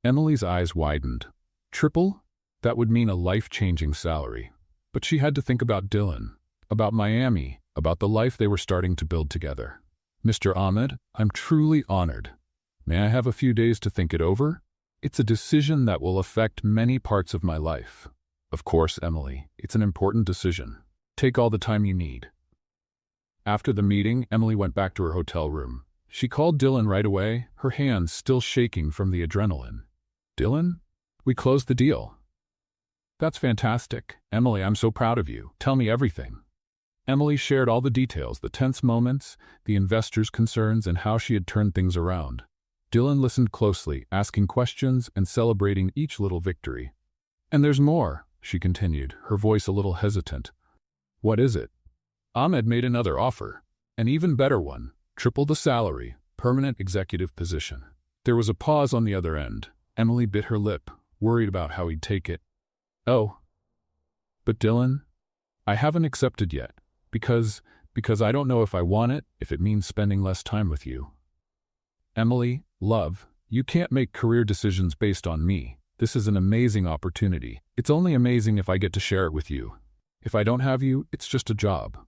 Emily's eyes widened. Triple? That would mean a life-changing salary. But she had to think about Dylan, about Miami, about the life they were starting to build together. "Mr. Ahmed, I'm truly honored. May I have a few days to think it over? It's a decision that will affect many parts of my life." "Of course, Emily. It's an important decision. Take all the time you need." After the meeting, Emily went back to her hotel room. She called Dylan right away, her hands still shaking from the adrenaline. "Dylan? We closed the deal." "That's fantastic. Emily, I'm so proud of you. Tell me everything." Emily shared all the details, the tense moments, the investors' concerns, and how she had turned things around. Dylan listened closely, asking questions and celebrating each little victory. "And there's more," she continued, her voice a little hesitant. "What is it?" Ahmed made another offer. An even better one. Triple the salary, permanent executive position. There was a pause on the other end. Emily bit her lip, worried about how he'd take it. "Oh. But Dylan, I haven't accepted yet, because I don't know if I want it, if it means spending less time with you." "Emily, love, you can't make career decisions based on me. This is an amazing opportunity. It's only amazing if I get to share it with you. If I don't have you, it's just a job."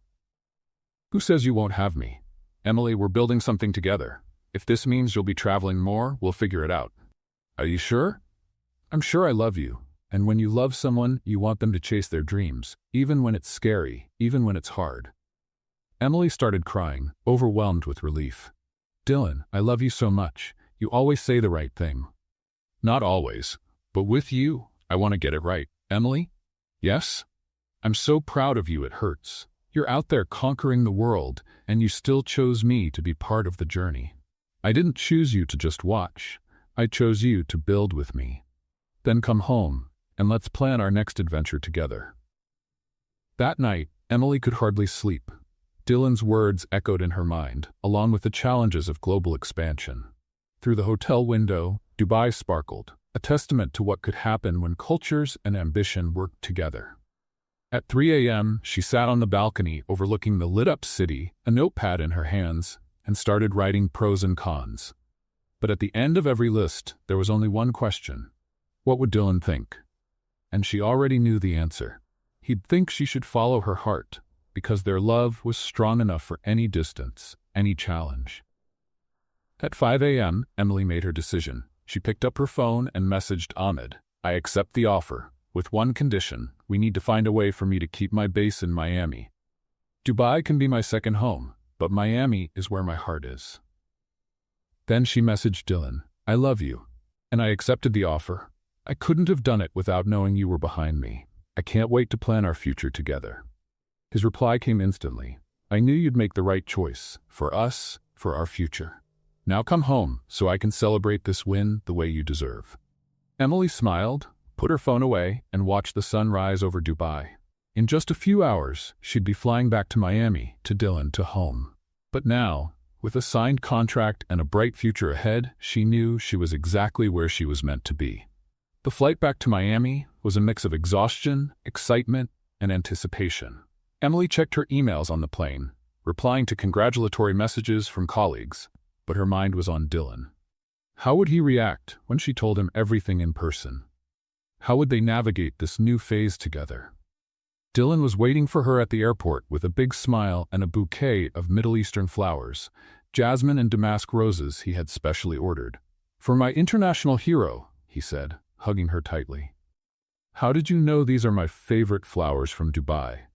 "Who says you won't have me? Emily, we're building something together. If this means you'll be traveling more, we'll figure it out." "Are you sure?" "I'm sure I love you. And when you love someone, you want them to chase their dreams, even when it's scary, even when it's hard." Emily started crying, overwhelmed with relief. "Dylan, I love you so much. You always say the right thing." "Not always. But with you, I want to get it right. Emily?" "Yes?" "I'm so proud of you it hurts. You're out there conquering the world, and you still chose me to be part of the journey. I didn't choose you to just watch. I chose you to build with me. Then come home, and let's plan our next adventure together." That night, Emily could hardly sleep. Dylan's words echoed in her mind, along with the challenges of global expansion. Through the hotel window, Dubai sparkled, a testament to what could happen when cultures and ambition worked together. At 3 a.m., she sat on the balcony overlooking the lit-up city, a notepad in her hands, and started writing pros and cons. But at the end of every list, there was only one question. What would Dylan think? And she already knew the answer. He'd think she should follow her heart, because their love was strong enough for any distance, any challenge. At 5 a.m., Emily made her decision. She picked up her phone and messaged Ahmed. "I accept the offer. With one condition, we need to find a way for me to keep my base in Miami. Dubai can be my second home, but Miami is where my heart is." Then she messaged Dylan, "I love you, and I accepted the offer. I couldn't have done it without knowing you were behind me. I can't wait to plan our future together." His reply came instantly. "I knew you'd make the right choice, for us, for our future. Now come home, so I can celebrate this win the way you deserve." Emily smiled, put her phone away, and watched the sun rise over Dubai. In just a few hours, she'd be flying back to Miami, to Dylan, to home. But now, with a signed contract and a bright future ahead, she knew she was exactly where she was meant to be. The flight back to Miami was a mix of exhaustion, excitement, and anticipation. Emily checked her emails on the plane, replying to congratulatory messages from colleagues, but her mind was on Dylan. How would he react when she told him everything in person? How would they navigate this new phase together? Dylan was waiting for her at the airport with a big smile and a bouquet of Middle Eastern flowers, jasmine and damask roses he had specially ordered. "For my international hero," he said, hugging her tightly. "How did you know these are my favorite flowers from Dubai?"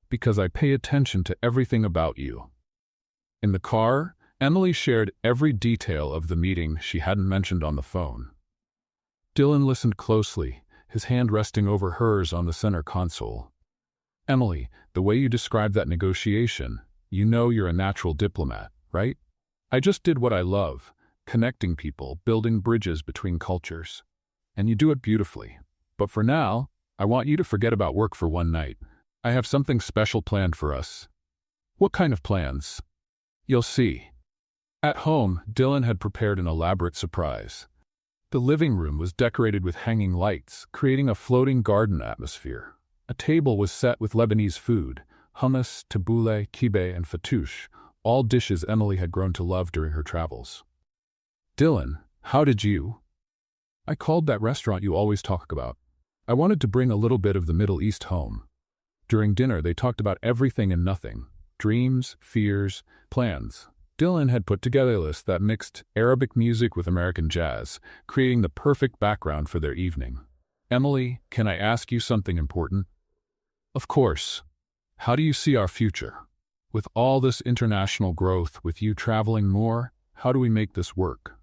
"Because I pay attention to everything about you." In the car, Emily shared every detail of the meeting she hadn't mentioned on the phone. Dylan listened closely, his hand resting over hers on the center console. "Emily, the way you described that negotiation, you know you're a natural diplomat, right? I just did what I love, connecting people, building bridges between cultures. And you do it beautifully. But for now, I want you to forget about work for one night. I have something special planned for us." "What kind of plans?" "You'll see." At home, Dylan had prepared an elaborate surprise. The living room was decorated with hanging lights, creating a floating garden atmosphere. A table was set with Lebanese food, hummus, tabbouleh, kibbeh, and fattoush, all dishes Emily had grown to love during her travels. "Dylan, how did you?" "I called that restaurant you always talk about. I wanted to bring a little bit of the Middle East home." During dinner, they talked about everything and nothing. Dreams, fears, plans. Dylan had put together a list that mixed Arabic music with American jazz, creating the perfect background for their evening. "Emily, can I ask you something important?" "Of course. How do you see our future? With all this international growth, with you traveling more, how do we make this work?"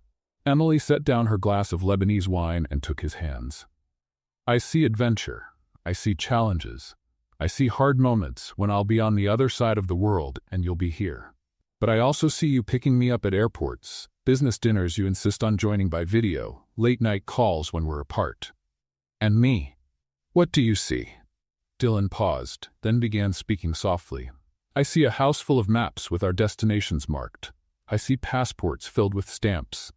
Emily set down her glass of Lebanese wine and took his hands. "I see adventure. I see challenges. I see hard moments when I'll be on the other side of the world and you'll be here. But I also see you picking me up at airports, Business dinners you insist on joining by video, late-night calls when we're apart. And me. What do you see? Dylan paused, then began speaking softly. I see a house full of maps with our destinations marked. I see passports filled with stamps.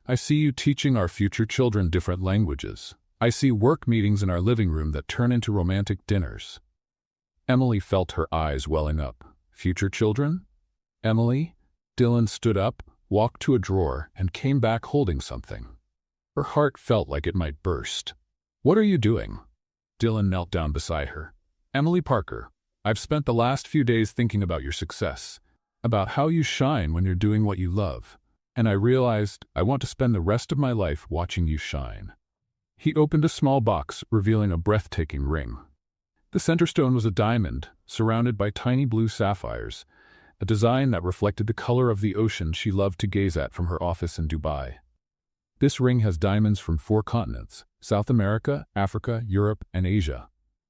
I see you teaching our future children different languages. I see work meetings in our living room that turn into romantic dinners. Emily felt her eyes welling up. Future children? Emily? Dylan stood up, walked to a drawer, and came back holding something. Her heart felt like it might burst. What are you doing? Dylan knelt down beside her. Emily Parker, I've spent the last few days thinking about your success, about how you shine when you're doing what you love, and I realized I want to spend the rest of my life watching you shine. He opened a small box, revealing a breathtaking ring. The center stone was a diamond, surrounded by tiny blue sapphires, a design that reflected the color of the ocean she loved to gaze at from her office in Dubai. This ring has diamonds from 4 continents: South America, Africa, Europe, and Asia.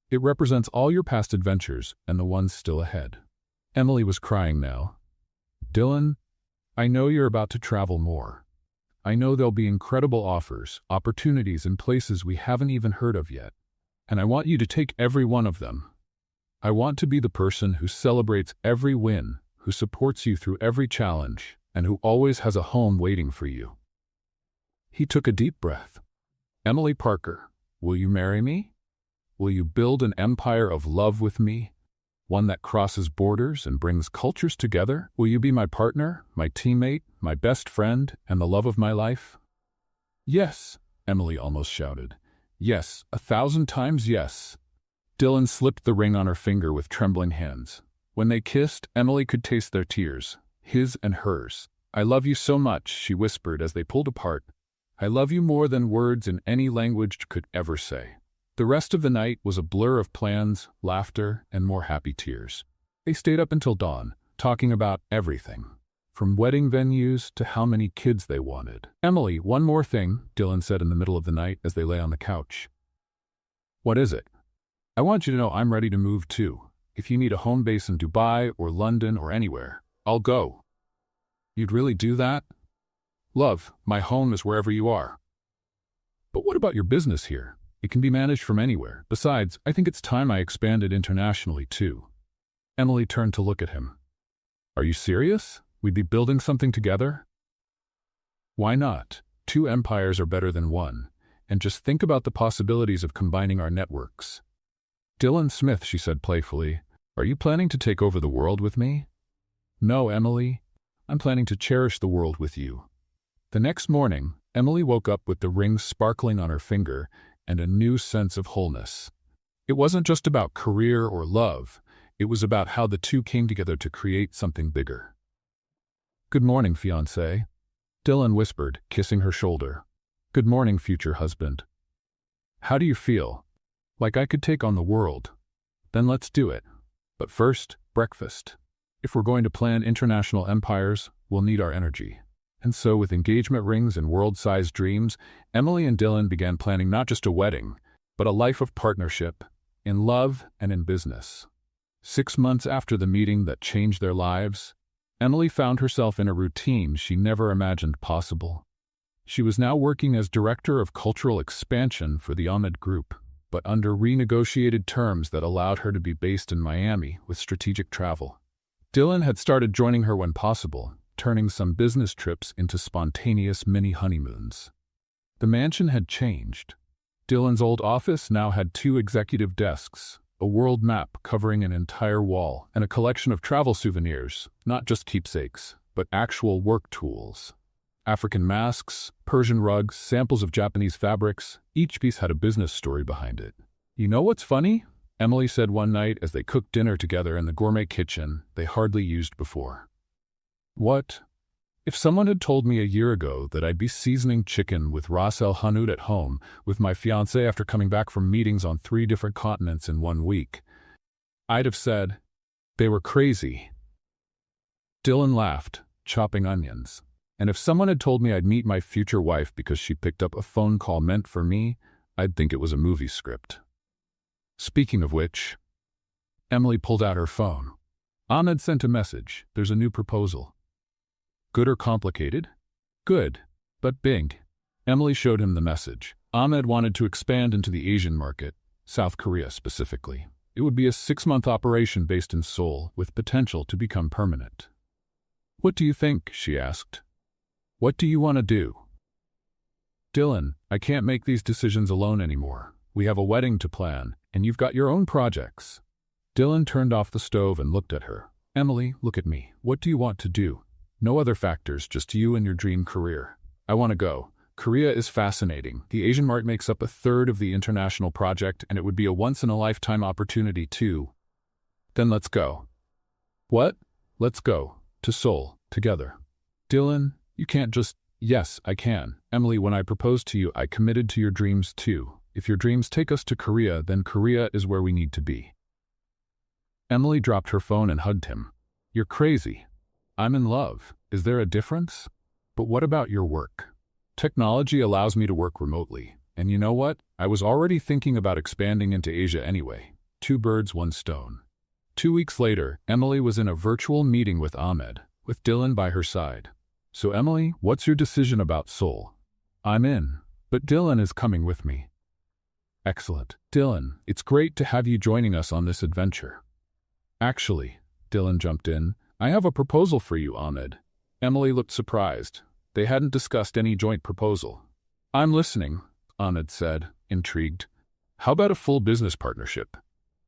It represents all your past adventures and the ones still ahead. Emily was crying now. Dylan, I know you're about to travel more. I know there'll be incredible offers, opportunities in places we haven't even heard of yet. And I want you to take every one of them. I want to be the person who celebrates every win, who supports you through every challenge, and who always has a home waiting for you. He took a deep breath. Emily Parker, will you marry me? Will you build an empire of love with me? One that crosses borders and brings cultures together? Will you be my partner, my teammate, my best friend, and the love of my life? Yes, Emily almost shouted. Yes, 1,000 times yes. Dylan slipped the ring on her finger with trembling hands. When they kissed, Emily could taste their tears, his and hers. I love you so much, she whispered as they pulled apart. I love you more than words in any language could ever say. The rest of the night was a blur of plans, laughter, and more happy tears. They stayed up until dawn, talking about everything, from wedding venues to how many kids they wanted. Emily, one more thing, Dylan said in the middle of the night as they lay on the couch. What is it? I want you to know I'm ready to move too. If you need a home base in Dubai or London or anywhere, I'll go. You'd really do that? Love, my home is wherever you are. But what about your business here? It can be managed from anywhere. Besides, I think it's time I expanded internationally too. Emily turned to look at him. Are you serious? We'd be building something together? Why not? 2 empires are better than 1. And just think about the possibilities of combining our networks. Dylan Smith, she said playfully, are you planning to take over the world with me? No, Emily. I'm planning to cherish the world with you. The next morning, Emily woke up with the ring sparkling on her finger and a new sense of wholeness. It wasn't just about career or love. It was about how the two came together to create something bigger. Good morning, fiancé, Dylan whispered, kissing her shoulder. Good morning, future husband. How do you feel? Like I could take on the world. Then let's do it. But first, breakfast. If we're going to plan international empires, we'll need our energy. And so, with engagement rings and world-sized dreams, Emily and Dylan began planning not just a wedding, but a life of partnership, in love and in business. 6 months after the meeting that changed their lives, Emily found herself in a routine she never imagined possible. She was now working as Director of Cultural Expansion for the Ahmed Group, but under renegotiated terms that allowed her to be based in Miami with strategic travel. Dylan had started joining her when possible, turning some business trips into spontaneous mini honeymoons. The mansion had changed. Dylan's old office now had 2 executive desks, a world map covering an entire wall, and a collection of travel souvenirs, not just keepsakes, but actual work tools. African masks, Persian rugs, samples of Japanese fabrics, each piece had a business story behind it. You know what's funny? Emily said one night as they cooked dinner together in the gourmet kitchen they hardly used before. What? If someone had told me a year ago that I'd be seasoning chicken with Ras El Hanout at home with my fiancé after coming back from meetings on 3 different continents in 1 week, I'd have said, they were crazy. Dylan laughed, chopping onions. And if someone had told me I'd meet my future wife because she picked up a phone call meant for me, I'd think it was a movie script. Speaking of which, Emily pulled out her phone. Ahmed sent a message. There's a new proposal. Good or complicated? Good. But big. Emily showed him the message. Ahmed wanted to expand into the Asian market, South Korea specifically. It would be a 6-month operation based in Seoul, with potential to become permanent. What do you think? She asked. What do you want to do? Dylan, I can't make these decisions alone anymore. We have a wedding to plan, and you've got your own projects. Dylan turned off the stove and looked at her. Emily, look at me. What do you want to do? No other factors, just you and your dream career. I want to go. Korea is fascinating. The Asian market makes up 1/3 of the international project, and it would be a once-in-a-lifetime opportunity too. Then let's go. What? Let's go. To Seoul. Together. Dylan, you can't just... Yes, I can. Emily, when I proposed to you, I committed to your dreams too. If your dreams take us to Korea, then Korea is where we need to be. Emily dropped her phone and hugged him. You're crazy. I'm in love. Is there a difference? But what about your work? Technology allows me to work remotely. And you know what? I was already thinking about expanding into Asia anyway. 2 birds, 1 stone. 2 weeks later, Emily was in a virtual meeting with Ahmed, with Dylan by her side. So Emily, what's your decision about Seoul? I'm in, but Dylan is coming with me. Excellent. Dylan, it's great to have you joining us on this adventure. Actually, Dylan jumped in, I have a proposal for you, Ahmed. Emily looked surprised. They hadn't discussed any joint proposal. I'm listening, Ahmed said, intrigued. How about a full business partnership?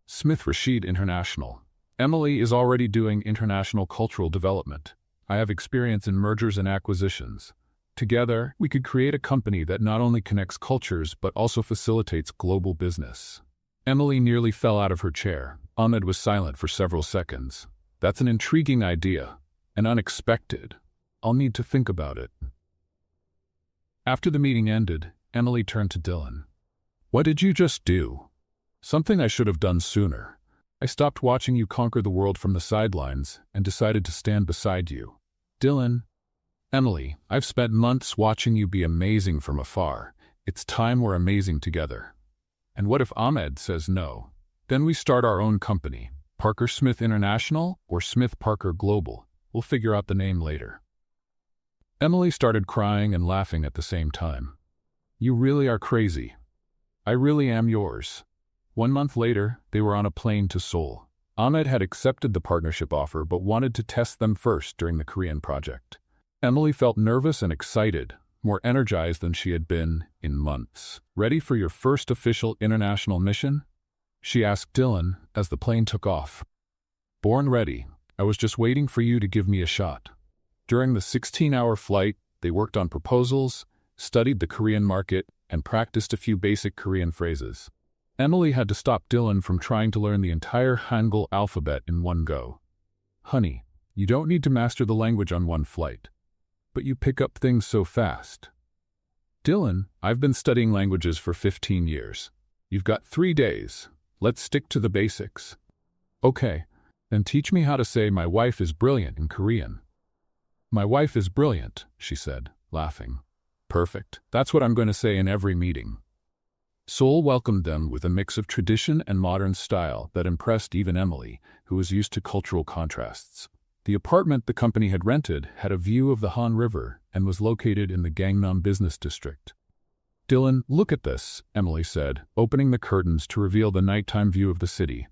Smith Rashid International. Emily is already doing international cultural development. I have experience in mergers and acquisitions. Together, we could create a company that not only connects cultures but also facilitates global business. Emily nearly fell out of her chair. Ahmed was silent for several seconds. That's an intriguing idea, and unexpected. I'll need to think about it. After the meeting ended, Emily turned to Dylan. What did you just do? Something I should have done sooner. I stopped watching you conquer the world from the sidelines and decided to stand beside you. Dylan, Emily, I've spent months watching you be amazing from afar. It's time we're amazing together. And what if Ahmed says no? Then we start our own company, Parker Smith International or Smith Parker Global. We'll figure out the name later. Emily started crying and laughing at the same time. You really are crazy. I really am yours. 1 month later, they were on a plane to Seoul. Ahmed had accepted the partnership offer but wanted to test them first during the Korean project. Emily felt nervous and excited, more energized than she had been in months. Ready for your first official international mission? She asked Dylan as the plane took off. Born ready. I was just waiting for you to give me a shot. During the 16-hour flight, they worked on proposals, studied the Korean market, and practiced a few basic Korean phrases. Emily had to stop Dylan from trying to learn the entire Hangul alphabet in one go. Honey, you don't need to master the language on one flight. But you pick up things so fast. Dylan, I've been studying languages for 15 years. You've got 3 days. Let's stick to the basics. Okay, then teach me how to say my wife is brilliant in Korean. My wife is brilliant, she said, laughing. Perfect. That's what I'm going to say in every meeting. Seoul welcomed them with a mix of tradition and modern style that impressed even Emily, who was used to cultural contrasts. The apartment the company had rented had a view of the Han River and was located in the Gangnam business district. Dylan, look at this, Emily said, opening the curtains to reveal the nighttime view of the city.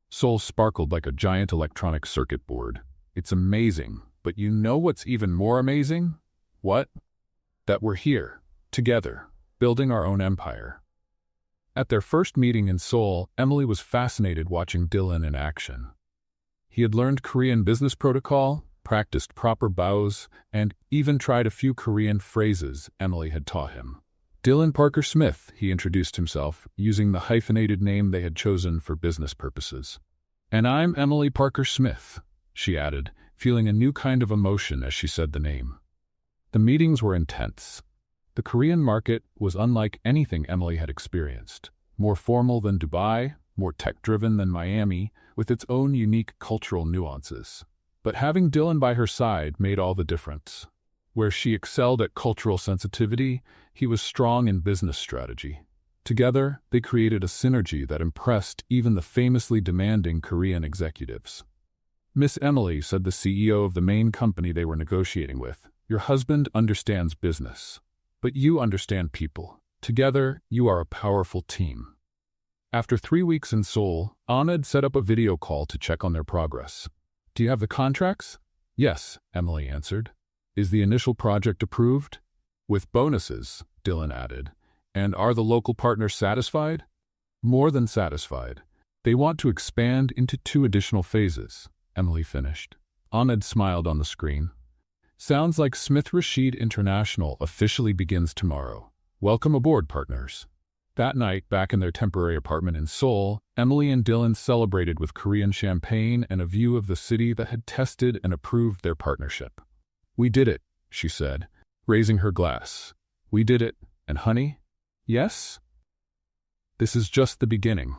Seoul sparkled like a giant electronic circuit board. It's amazing, but you know what's even more amazing? What? That we're here, together, building our own empire. At their first meeting in Seoul, Emily was fascinated watching Dylan in action. He had learned Korean business protocol, practiced proper bows, and even tried a few Korean phrases Emily had taught him. Dylan Parker Smith, he introduced himself, using the hyphenated name they had chosen for business purposes. And I'm Emily Parker Smith, she added, feeling a new kind of emotion as she said the name. The meetings were intense. The Korean market was unlike anything Emily had experienced. More formal than Dubai, more tech-driven than Miami, with its own unique cultural nuances. But having Dylan by her side made all the difference. Where she excelled at cultural sensitivity, he was strong in business strategy. Together, they created a synergy that impressed even the famously demanding Korean executives. Miss Emily, said the CEO of the main company they were negotiating with, Your husband understands business, but you understand people. Together, you are a powerful team. After 3 weeks in Seoul, Ahmed set up a video call to check on their progress. Do you have the contracts? Yes, Emily answered. Is the initial project approved? With bonuses, Dylan added. And are the local partners satisfied? More than satisfied. They want to expand into 2 additional phases, Emily finished. Ahmed smiled on the screen. Sounds like Smith Rashid International officially begins tomorrow. Welcome aboard, partners. That night, back in their temporary apartment in Seoul, Emily and Dylan celebrated with Korean champagne and a view of the city that had tested and approved their partnership. We did it, she said, raising her glass. We did it, and honey? Yes? This is just the beginning.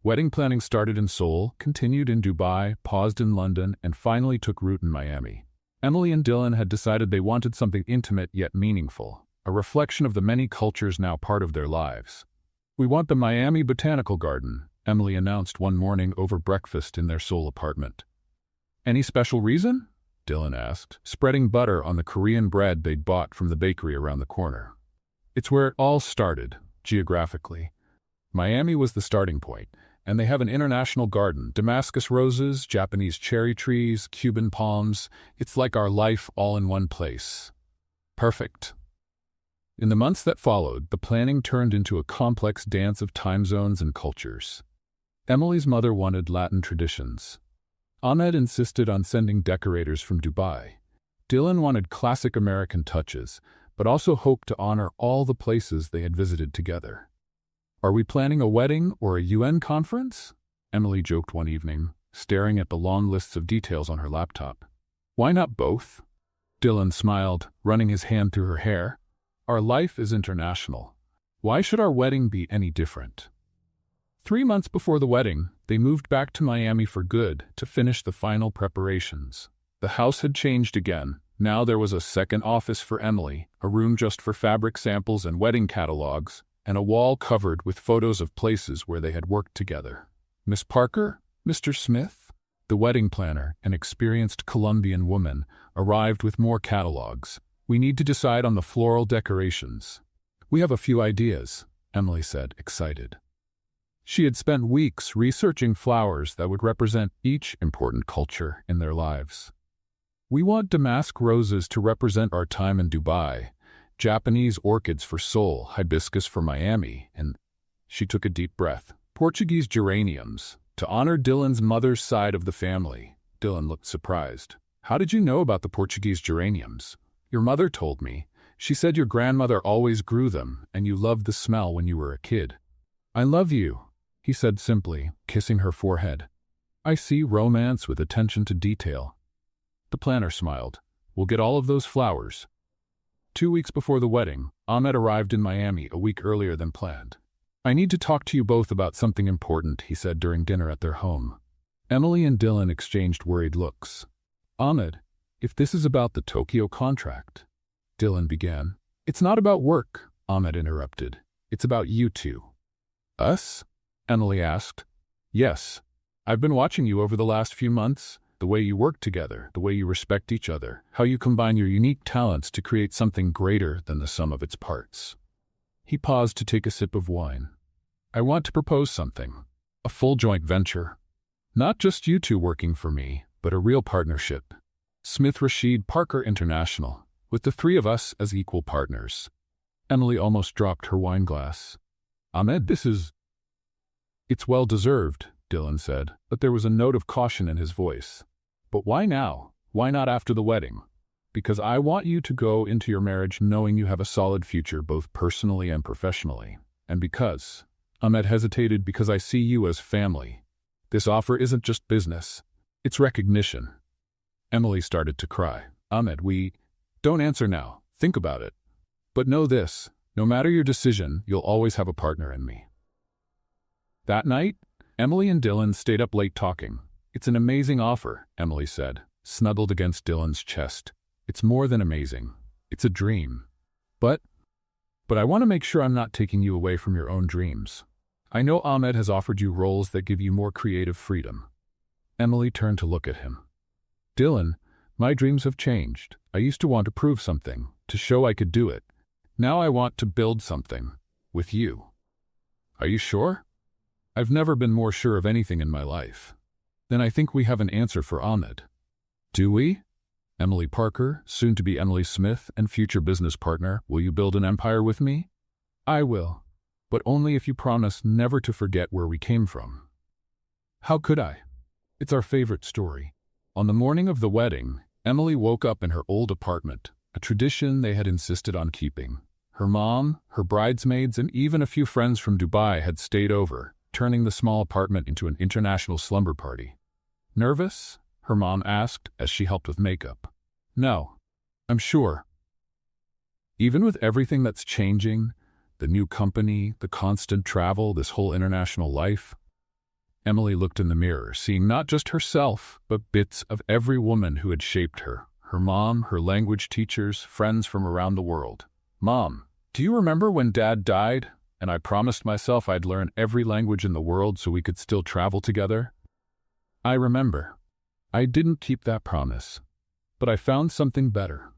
Wedding planning started in Seoul, continued in Dubai, paused in London, and finally took root in Miami. Emily and Dylan had decided they wanted something intimate yet meaningful, a reflection of the many cultures now part of their lives. We want the Miami Botanical Garden, Emily announced one morning over breakfast in their Seoul apartment. Any special reason? Dylan asked, spreading butter on the Korean bread they'd bought from the bakery around the corner. It's where it all started, geographically. Miami was the starting point, and they have an international garden, Damascus roses, Japanese cherry trees, Cuban palms. It's like our life all in one place. Perfect. In the months that followed, the planning turned into a complex dance of time zones and cultures. Emily's mother wanted Latin traditions. Ahmed insisted on sending decorators from Dubai. Dylan wanted classic American touches, but also hoped to honor all the places they had visited together. Are we planning a wedding or a UN conference? Emily joked one evening, staring at the long lists of details on her laptop. Why not both? Dylan smiled, running his hand through her hair. Our life is international. Why should our wedding be any different? 3 months before the wedding, they moved back to Miami for good to finish the final preparations. The house had changed again. Now there was a second office for Emily, a room just for fabric samples and wedding catalogs, and a wall covered with photos of places where they had worked together. Miss Parker, Mr. Smith, the wedding planner, an experienced Colombian woman, arrived with more catalogs. We need to decide on the floral decorations. We have a few ideas, Emily said, excited. She had spent weeks researching flowers that would represent each important culture in their lives. We want damask roses to represent our time in Dubai, Japanese orchids for Seoul, hibiscus for Miami, and she took a deep breath. Portuguese geraniums, to honor Dylan's mother's side of the family. Dylan looked surprised. How did you know about the Portuguese geraniums? Your mother told me. She said your grandmother always grew them, and you loved the smell when you were a kid. I love you, he said simply, kissing her forehead. I see romance with attention to detail. The planner smiled. We'll get all of those flowers. 2 weeks before the wedding, Ahmed arrived in Miami a week earlier than planned. I need to talk to you both about something important, he said during dinner at their home. Emily and Dylan exchanged worried looks. Ahmed, if this is about the Tokyo contract, Dylan began. It's not about work, Ahmed interrupted. It's about you two. Us? Emily asked. Yes. I've been watching you over the last few months. The way you work together, the way you respect each other, how you combine your unique talents to create something greater than the sum of its parts. He paused to take a sip of wine. I want to propose something. A full joint venture. Not just you two working for me, but a real partnership. Smith Rashid Parker International, with the 3 of us as equal partners. Emily almost dropped her wine glass. Ahmed, It's well-deserved, Dylan said, but there was a note of caution in his voice. But why now? Why not after the wedding? Because I want you to go into your marriage knowing you have a solid future both personally and professionally. And because, Ahmed hesitated, because I see you as family. This offer isn't just business. It's recognition. Emily started to cry. Ahmed, don't answer now. Think about it. But know this, no matter your decision, you'll always have a partner in me. That night, Emily and Dylan stayed up late talking. It's an amazing offer, Emily said, snuggled against Dylan's chest. It's more than amazing. It's a dream. But I want to make sure I'm not taking you away from your own dreams. I know Ahmed has offered you roles that give you more creative freedom. Emily turned to look at him. Dylan, My dreams have changed. I used to want to prove something, to show I could do it. Now I want to build something. With you. Are you sure? I've never been more sure of anything in my life. Then I think we have an answer for Ahmed. Do we? Emily Parker, soon to be Emily Smith and future business partner, will you build an empire with me? I will. But only if you promise never to forget where we came from. How could I? It's our favorite story. On the morning of the wedding, Emily woke up in her old apartment, a tradition they had insisted on keeping. Her mom, her bridesmaids, and even a few friends from Dubai had stayed over, turning the small apartment into an international slumber party. Nervous? Her mom asked as she helped with makeup. No, I'm sure. Even with everything that's changing, the new company, the constant travel, this whole international life, Emily looked in the mirror, seeing not just herself, but bits of every woman who had shaped her. Her mom, her language teachers, friends from around the world. Mom, do you remember when Dad died, and I promised myself I'd learn every language in the world so we could still travel together? I remember. I didn't keep that promise. But I found something better.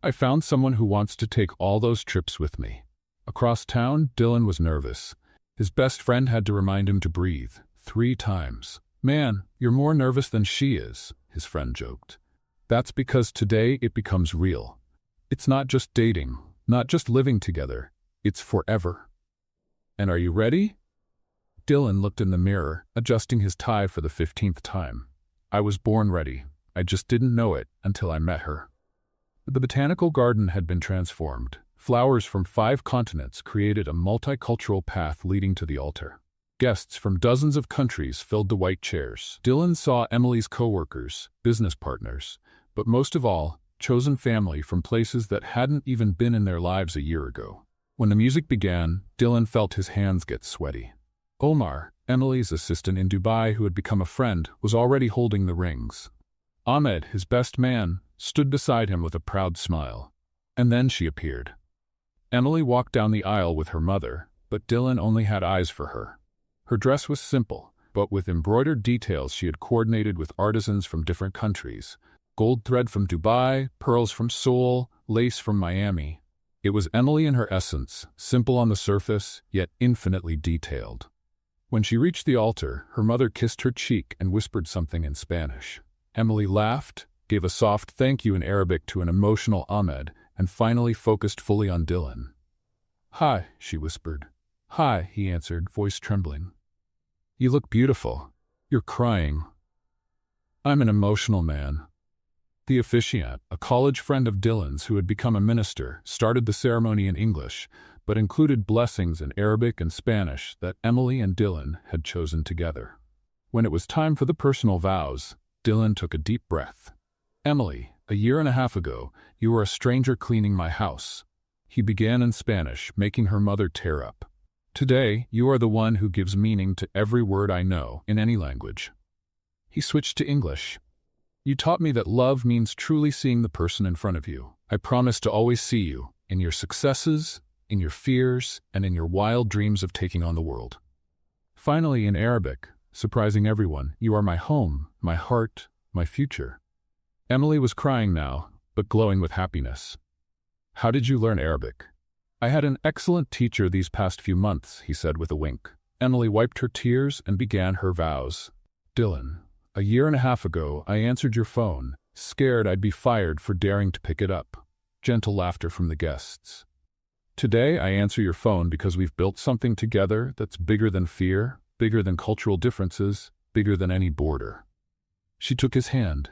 I found someone who wants to take all those trips with me. Across town, Dylan was nervous. His best friend had to remind him to breathe 3 times. Man, you're more nervous than she is, his friend joked. That's because today it becomes real. It's not just dating, not just living together. It's forever. And are you ready? Dylan looked in the mirror, adjusting his tie for the 15th time. I was born ready. I just didn't know it until I met her. The botanical garden had been transformed. Flowers from 5 continents created a multicultural path leading to the altar. Guests from dozens of countries filled the white chairs. Dylan saw Emily's co-workers, business partners, but most of all, chosen family from places that hadn't even been in their lives a year ago. When the music began, Dylan felt his hands get sweaty. Omar, Emily's assistant in Dubai who had become a friend, was already holding the rings. Ahmed, his best man, stood beside him with a proud smile. And then she appeared. Emily walked down the aisle with her mother, but Dylan only had eyes for her. Her dress was simple, but with embroidered details she had coordinated with artisans from different countries. Gold thread from Dubai, pearls from Seoul, lace from Miami. It was Emily in her essence, simple on the surface, yet infinitely detailed. When she reached the altar, her mother kissed her cheek and whispered something in Spanish. Emily laughed, gave a soft thank you in Arabic to an emotional Ahmed, and finally focused fully on Dylan. Hi, she whispered. Hi, he answered, voice trembling. You look beautiful. You're crying. I'm an emotional man. The officiant, a college friend of Dylan's who had become a minister, started the ceremony in English, but included blessings in Arabic and Spanish that Emily and Dylan had chosen together. When it was time for the personal vows, Dylan took a deep breath. Emily, a year and a half ago, you were a stranger cleaning my house. He began in Spanish, making her mother tear up. Today, you are the one who gives meaning to every word I know in any language. He switched to English. You taught me that love means truly seeing the person in front of you. I promise to always see you, in your successes, in your fears, and in your wild dreams of taking on the world. Finally, in Arabic, surprising everyone, you are my home, my heart, my future. Emily was crying now, but glowing with happiness. How did you learn Arabic? I had an excellent teacher these past few months, he said with a wink. Emily wiped her tears and began her vows. Dylan, a year and a half ago, I answered your phone, scared I'd be fired for daring to pick it up. Gentle laughter from the guests. Today, I answer your phone because we've built something together that's bigger than fear, bigger than cultural differences, bigger than any border. She took his hand.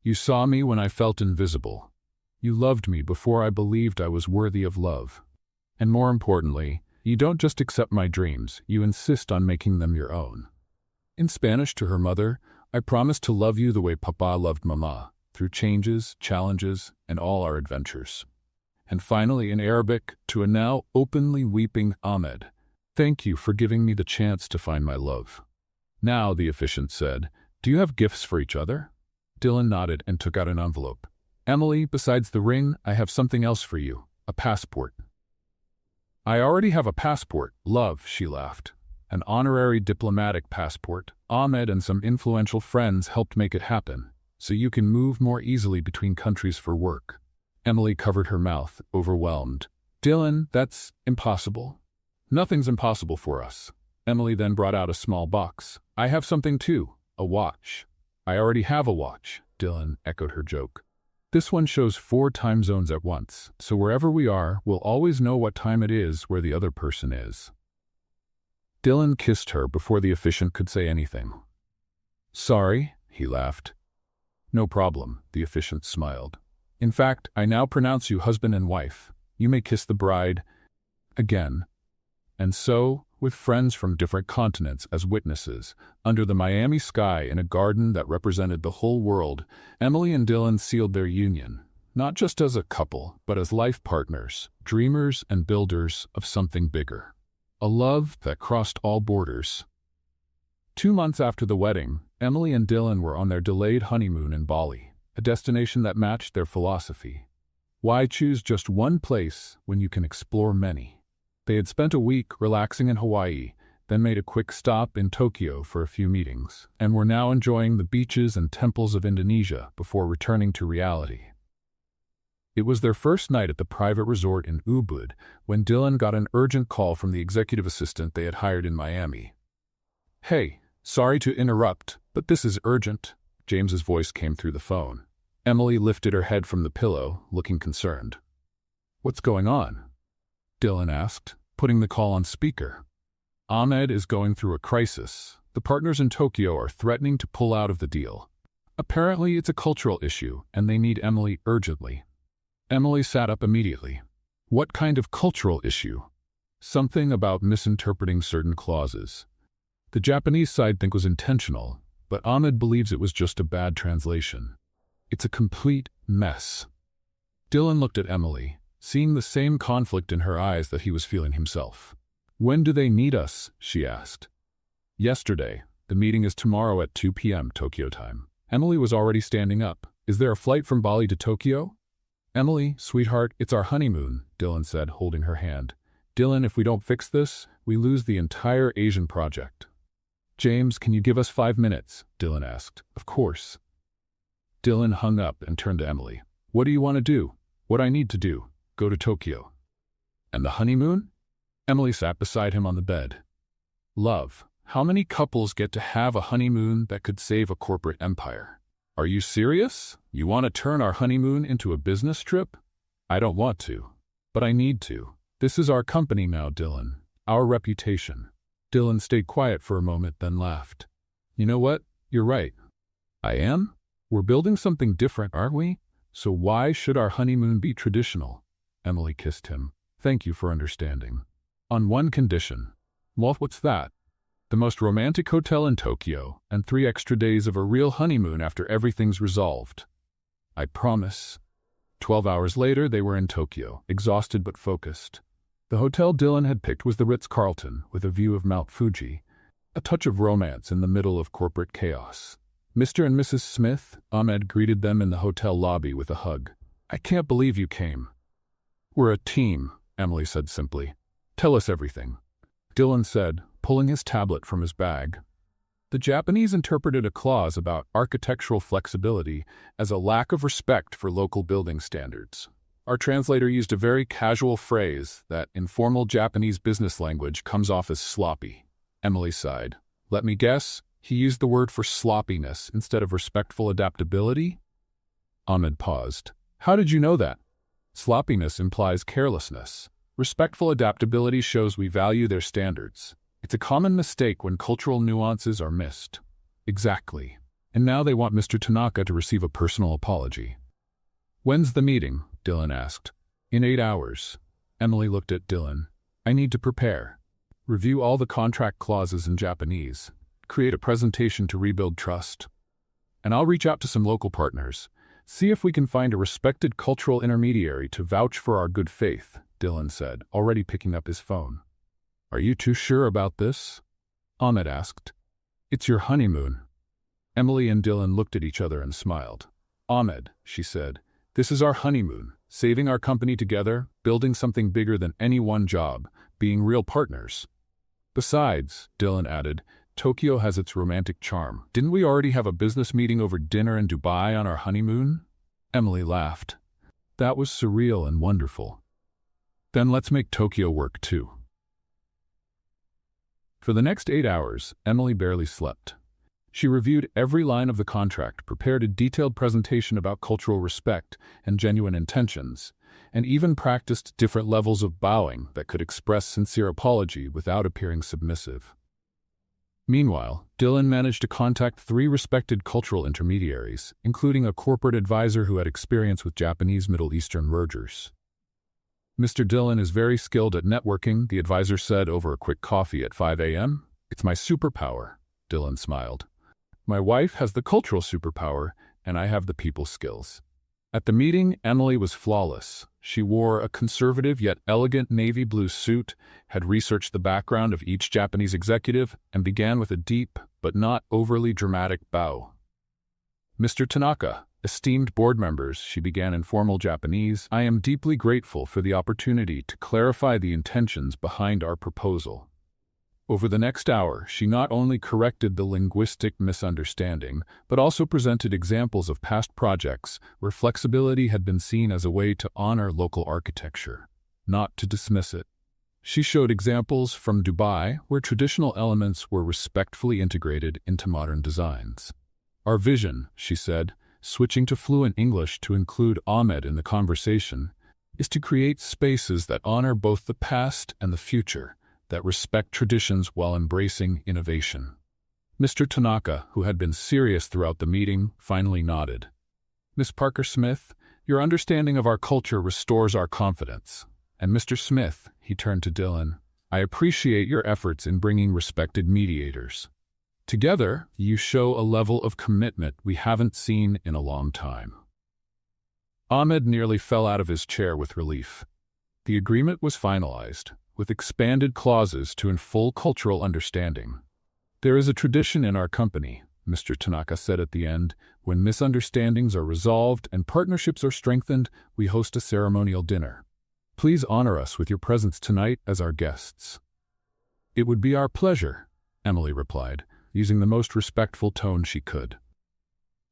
You saw me when I felt invisible. You loved me before I believed I was worthy of love. And more importantly, you don't just accept my dreams, you insist on making them your own. In Spanish to her mother, I promise to love you the way Papa loved Mama, through changes, challenges, and all our adventures. And finally, in Arabic, to a now openly weeping Ahmed, thank you for giving me the chance to find my love. Now, the officiant said, do you have gifts for each other? Dylan nodded and took out an envelope. Emily, besides the ring, I have something else for you, a passport. I already have a passport, love, she laughed. An honorary diplomatic passport. Ahmed and some influential friends helped make it happen. so you can move more easily between countries for work. Emily covered her mouth, overwhelmed. Dylan, that's impossible. Nothing's impossible for us. Emily then brought out a small box. I have something too, a watch. I already have a watch, Dylan echoed her joke. This one shows 4 time zones at once, so wherever we are, we'll always know what time it is where the other person is. Dylan kissed her before the officiant could say anything. Sorry, he laughed. No problem, the officiant smiled. In fact, I now pronounce you husband and wife. You may kiss the bride again. And so, with friends from different continents as witnesses, under the Miami sky in a garden that represented the whole world, Emily and Dylan sealed their union, not just as a couple, but as life partners, dreamers and builders of something bigger. A love that crossed all borders. 2 months after the wedding, Emily and Dylan were on their delayed honeymoon in Bali, a destination that matched their philosophy. Why choose just one place when you can explore many? They had spent a week relaxing in Hawaii, then made a quick stop in Tokyo for a few meetings, and were now enjoying the beaches and temples of Indonesia before returning to reality. It was their first night at the private resort in Ubud when Dylan got an urgent call from the executive assistant they had hired in Miami. Hey, sorry to interrupt, but this is urgent, James's voice came through the phone. Emily lifted her head from the pillow, looking concerned. What's going on? Dylan asked, putting the call on speaker. Ahmed is going through a crisis. The partners in Tokyo are threatening to pull out of the deal. Apparently it's a cultural issue, and they need Emily urgently. Emily sat up immediately. What kind of cultural issue? Something about misinterpreting certain clauses. The Japanese side think was intentional, but Ahmed believes it was just a bad translation. It's a complete mess. Dylan looked at Emily, seeing the same conflict in her eyes that he was feeling himself. When do they need us? She asked. Yesterday. The meeting is tomorrow at 2 p.m. Tokyo time. Emily was already standing up. Is there a flight from Bali to Tokyo? Emily, sweetheart, it's our honeymoon, Dylan said, holding her hand. Dylan, if we don't fix this, we lose the entire Asian project. James, can you give us 5 minutes? Dylan asked. Of course. Dylan hung up and turned to Emily. What do you want to do? What I need to do? Go to Tokyo. And the honeymoon? Emily sat beside him on the bed. Love, how many couples get to have a honeymoon that could save a corporate empire? Are you serious? You want to turn our honeymoon into a business trip? I don't want to, but I need to. This is our company now, Dylan. Our reputation. Dylan stayed quiet for a moment, then laughed. You know what? You're right. I am? We're building something different, aren't we? So why should our honeymoon be traditional? Emily kissed him. Thank you for understanding. On one condition. Well, what's that? The most romantic hotel in Tokyo, and 3 extra days of a real honeymoon after everything's resolved. I promise. 12 hours later, they were in Tokyo, exhausted but focused. The hotel Dylan had picked was the Ritz-Carlton, with a view of Mount Fuji, a touch of romance in the middle of corporate chaos. Mr. and Mrs. Smith, Ahmed greeted them in the hotel lobby with a hug. I can't believe you came. We're a team, Emily said simply. Tell us everything. Dylan said, pulling his tablet from his bag. The Japanese interpreted a clause about architectural flexibility as a lack of respect for local building standards. Our translator used a very casual phrase that, in formal Japanese business language, comes off as sloppy. Emily sighed. Let me guess, he used the word for sloppiness instead of respectful adaptability? Ahmed paused. How did you know that? Sloppiness implies carelessness. Respectful adaptability shows we value their standards. It's a common mistake when cultural nuances are missed. Exactly. And now they want Mr. Tanaka to receive a personal apology. When's the meeting? Dylan asked. In 8 hours. Emily looked at Dylan. I need to prepare. Review all the contract clauses in Japanese. Create a presentation to rebuild trust. And I'll reach out to some local partners. See if we can find a respected cultural intermediary to vouch for our good faith, Dylan said, already picking up his phone. Are you too sure about this? Ahmed asked. It's your honeymoon. Emily and Dylan looked at each other and smiled. Ahmed, she said, this is our honeymoon, saving our company together, building something bigger than any one job, being real partners. Besides, Dylan added, Tokyo has its romantic charm. Didn't we already have a business meeting over dinner in Dubai on our honeymoon? Emily laughed. That was surreal and wonderful. Then let's make Tokyo work too. For the next 8 hours, Emily barely slept. She reviewed every line of the contract, prepared a detailed presentation about cultural respect and genuine intentions, and even practiced different levels of bowing that could express sincere apology without appearing submissive. Meanwhile, Dylan managed to contact 3 respected cultural intermediaries, including a corporate advisor who had experience with Japanese Middle Eastern mergers. Mr. Dylan is very skilled at networking, the advisor said over a quick coffee at 5 a.m. It's my superpower, Dylan smiled. My wife has the cultural superpower, and I have the people skills. At the meeting, Emily was flawless. She wore a conservative yet elegant navy blue suit, had researched the background of each Japanese executive, and began with a deep, but not overly dramatic bow. Mr. Tanaka, esteemed board members, she began in formal Japanese, I am deeply grateful for the opportunity to clarify the intentions behind our proposal. Over the next hour, she not only corrected the linguistic misunderstanding, but also presented examples of past projects where flexibility had been seen as a way to honor local architecture, not to dismiss it. She showed examples from Dubai where traditional elements were respectfully integrated into modern designs. Our vision, she said, switching to fluent English to include Ahmed in the conversation, is to create spaces that honor both the past and the future, that respect traditions while embracing innovation. Mr. Tanaka, who had been serious throughout the meeting, finally nodded. Miss Parker-Smith, your understanding of our culture restores our confidence. And Mr. Smith, he turned to Dylan, I appreciate your efforts in bringing respected mediators. Together, you show a level of commitment we haven't seen in a long time. Ahmed nearly fell out of his chair with relief. The agreement was finalized, with expanded clauses to in full cultural understanding. There is a tradition in our company, Mr. Tanaka said at the end, when misunderstandings are resolved and partnerships are strengthened, we host a ceremonial dinner. Please honor us with your presence tonight as our guests. It would be our pleasure, Emily replied, using the most respectful tone she could.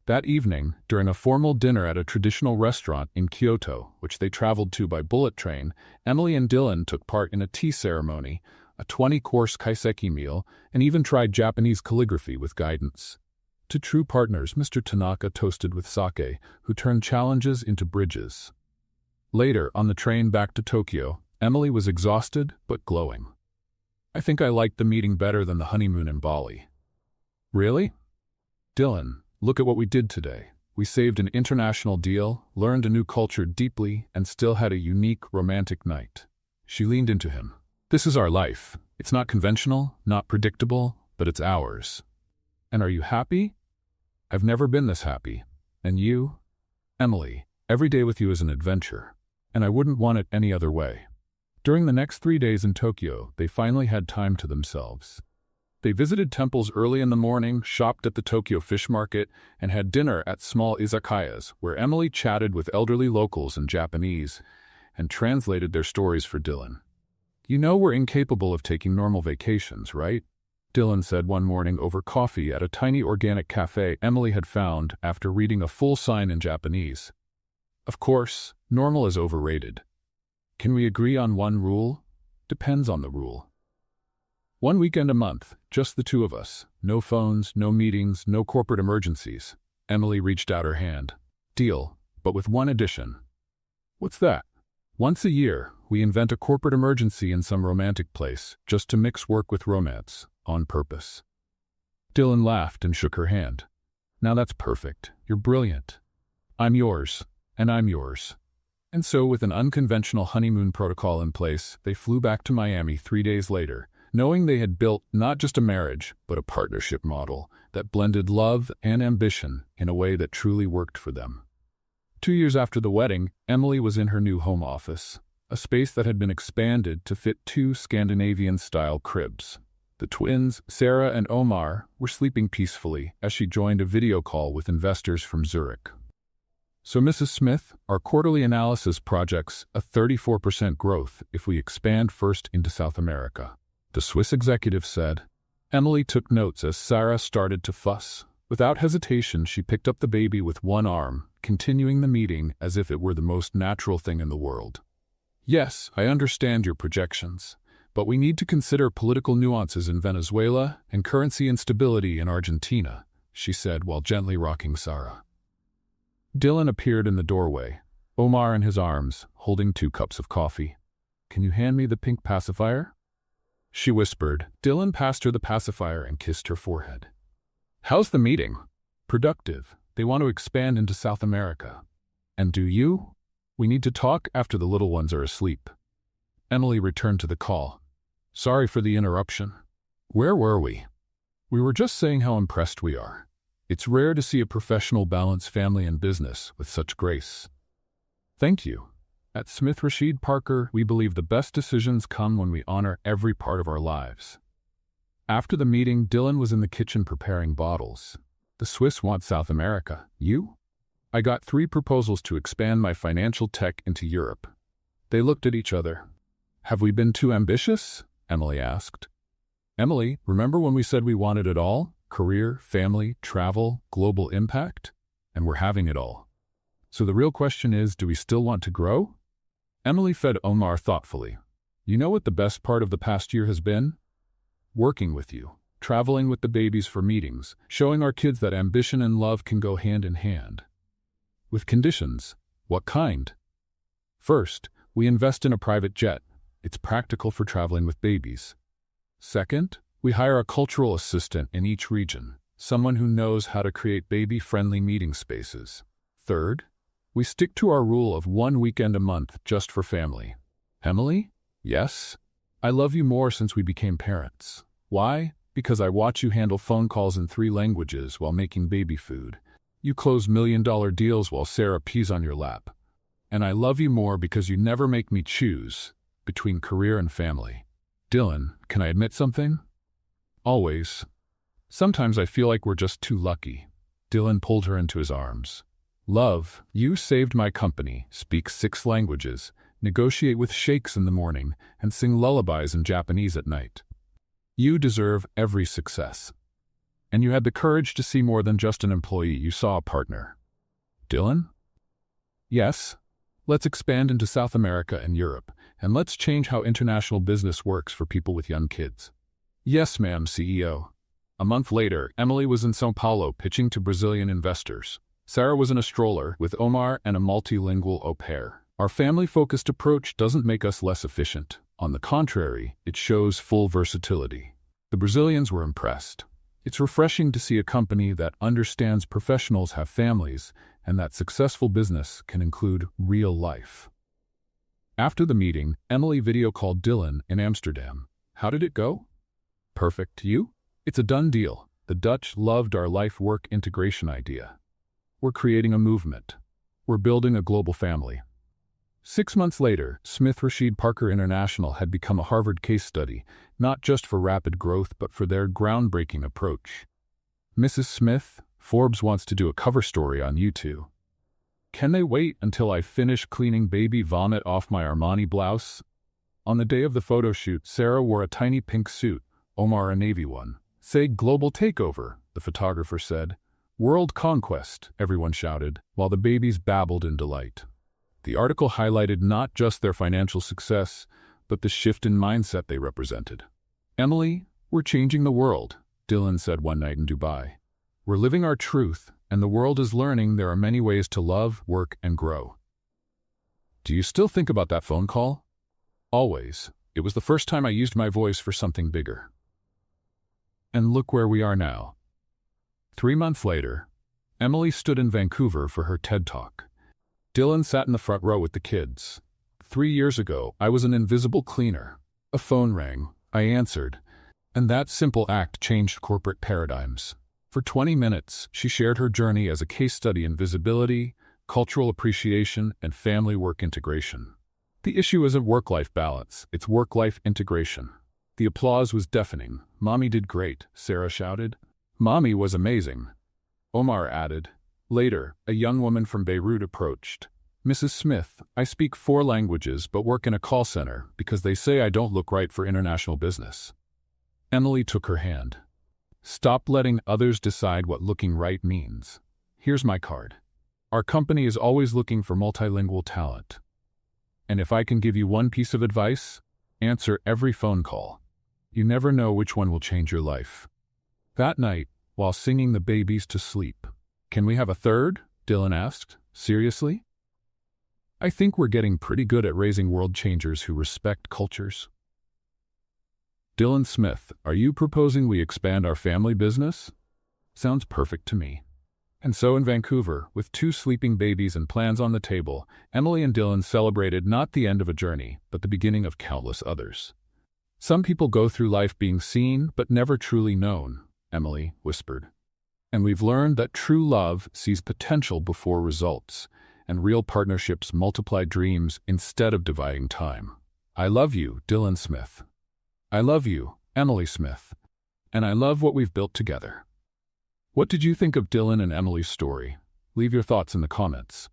That evening, during a formal dinner at a traditional restaurant in Kyoto, which they traveled to by bullet train, Emily and Dylan took part in a tea ceremony, a 20-course kaiseki meal, and even tried Japanese calligraphy with guidance. To true partners, Mr. Tanaka toasted with sake, who turned challenges into bridges. Later, on the train back to Tokyo, Emily was exhausted but glowing. I think I liked the meeting better than the honeymoon in Bali. Really? Dylan, look at what we did today. We saved an international deal, learned a new culture deeply, and still had a unique, romantic night. She leaned into him. This is our life. It's not conventional, not predictable, but it's ours. And are you happy? I've never been this happy. And you? Emily, every day with you is an adventure. And I wouldn't want it any other way. During the next 3 days in Tokyo, they finally had time to themselves. They visited temples early in the morning, shopped at the Tokyo fish market, and had dinner at small izakayas, where Emily chatted with elderly locals in Japanese and translated their stories for Dylan. You know we're incapable of taking normal vacations, right? Dylan said one morning over coffee at a tiny organic cafe Emily had found after reading a full sign in Japanese. Of course, normal is overrated. Can we agree on one rule? Depends on the rule. 1 weekend a month, just the two of us. No phones, no meetings, no corporate emergencies. Emily reached out her hand. Deal, but with one addition. What's that? Once a year, we invent a corporate emergency in some romantic place, just to mix work with romance, on purpose. Dylan laughed and shook her hand. Now that's perfect. You're brilliant. I'm yours, and I'm yours. And so, with an unconventional honeymoon protocol in place, they flew back to Miami 3 days later, knowing they had built not just a marriage, but a partnership model that blended love and ambition in a way that truly worked for them. 2 years after the wedding, Emily was in her new home office, a space that had been expanded to fit 2 Scandinavian-style cribs. The twins, Sarah and Omar, were sleeping peacefully as she joined a video call with investors from Zurich. So Mrs. Smith, our quarterly analysis projects a 34% growth if we expand first into South America. The Swiss executive said, Emily took notes as Sarah started to fuss. Without hesitation, she picked up the baby with one arm, continuing the meeting as if it were the most natural thing in the world. Yes, I understand your projections, but we need to consider political nuances in Venezuela and currency instability in Argentina, she said while gently rocking Sarah. Dylan appeared in the doorway, Omar in his arms, holding 2 cups of coffee. Can you hand me the pink pacifier? She whispered. Dylan passed her the pacifier and kissed her forehead. How's the meeting? Productive. They want to expand into South America. And do you? We need to talk after the little ones are asleep. Emily returned to the call. Sorry for the interruption. Where were we? We were just saying how impressed we are. It's rare to see a professional balance family and business with such grace. Thank you. At Smith Rashid Parker, we believe the best decisions come when we honor every part of our lives. After the meeting, Dylan was in the kitchen preparing bottles. The Swiss want South America. You? I got 3 proposals to expand my financial tech into Europe. They looked at each other. Have we been too ambitious? Emily asked. Emily, remember when we said we wanted it all? Career, family, travel, global impact? And we're having it all. So the real question is, do we still want to grow? Emily fed Omar thoughtfully. You know what the best part of the past year has been? Working with you, traveling with the babies for meetings, showing our kids that ambition and love can go hand in hand. With conditions. What kind? First, we invest in a private jet. It's practical for traveling with babies. Second, we hire a cultural assistant in each region, someone who knows how to create baby-friendly meeting spaces. Third, we stick to our rule of 1 weekend a month just for family. Emily? Yes? I love you more since we became parents. Why? Because I watch you handle phone calls in 3 languages while making baby food. You close million-dollar deals while Sarah pees on your lap. And I love you more because you never make me choose between career and family. Dylan, can I admit something? Always. Sometimes I feel like we're just too lucky. Dylan pulled her into his arms. Love, you saved my company, speak 6 languages, negotiate with sheikhs in the morning, and sing lullabies in Japanese at night. You deserve every success. And you had the courage to see more than just an employee, you saw a partner. Dylan? Yes. Let's expand into South America and Europe, and let's change how international business works for people with young kids. Yes, ma'am, CEO. A month later, Emily was in São Paulo pitching to Brazilian investors. Sarah was in a stroller with Omar and a multilingual au pair. Our family-focused approach doesn't make us less efficient. On the contrary, it shows full versatility. The Brazilians were impressed. It's refreshing to see a company that understands professionals have families and that successful business can include real life. After the meeting, Emily video called Dylan in Amsterdam. How did it go? Perfect. You? It's a done deal. The Dutch loved our life-work integration idea. We're creating a movement. We're building a global family. 6 months later, Smith Rashid Parker International had become a Harvard case study, not just for rapid growth but for their groundbreaking approach. Mrs. Smith, Forbes wants to do a cover story on you two. Can they wait until I finish cleaning baby vomit off my Armani blouse? On the day of the photo shoot, Sarah wore a tiny pink suit, Omar a navy one. Say global takeover, the photographer said. World conquest, everyone shouted, while the babies babbled in delight. The article highlighted not just their financial success, but the shift in mindset they represented. Emily, we're changing the world, Dylan said one night in Dubai. We're living our truth, and the world is learning there are many ways to love, work, and grow. Do you still think about that phone call? Always. It was the first time I used my voice for something bigger. And look where we are now. 3 months later, Emily stood in Vancouver for her TED Talk. Dylan sat in the front row with the kids. 3 years ago, I was an invisible cleaner. A phone rang. I answered. And that simple act changed corporate paradigms. For 20 minutes, she shared her journey as a case study in visibility, cultural appreciation, and family work integration. The issue isn't work-life balance, it's work-life integration. The applause was deafening. Mommy did great, Sarah shouted. Mommy was amazing, Omar added. Later, a young woman from Beirut approached. Mrs. Smith, I speak 4 languages but work in a call center because they say I don't look right for international business. Emily took her hand. Stop letting others decide what looking right means. Here's my card. Our company is always looking for multilingual talent. And if I can give you one piece of advice, answer every phone call. You never know which one will change your life. That night, while singing the babies to sleep, "Can we have a third?" Dylan asked. "Seriously?" I think we're getting pretty good at raising world changers who respect cultures. Dylan Smith, are you proposing we expand our family business? Sounds perfect to me. And so in Vancouver, with 2 sleeping babies and plans on the table, Emily and Dylan celebrated not the end of a journey, but the beginning of countless others. Some people go through life being seen, but never truly known, Emily whispered. And we've learned that true love sees potential before results, and real partnerships multiply dreams instead of dividing time. I love you, Dylan Smith. I love you, Emily Smith. And I love what we've built together. What did you think of Dylan and Emily's story? Leave your thoughts in the comments.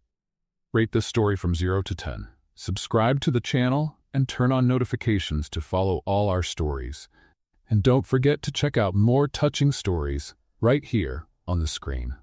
Rate this story from 0 to 10. Subscribe to the channel and turn on notifications to follow all our stories. And don't forget to check out more touching stories right here on the screen.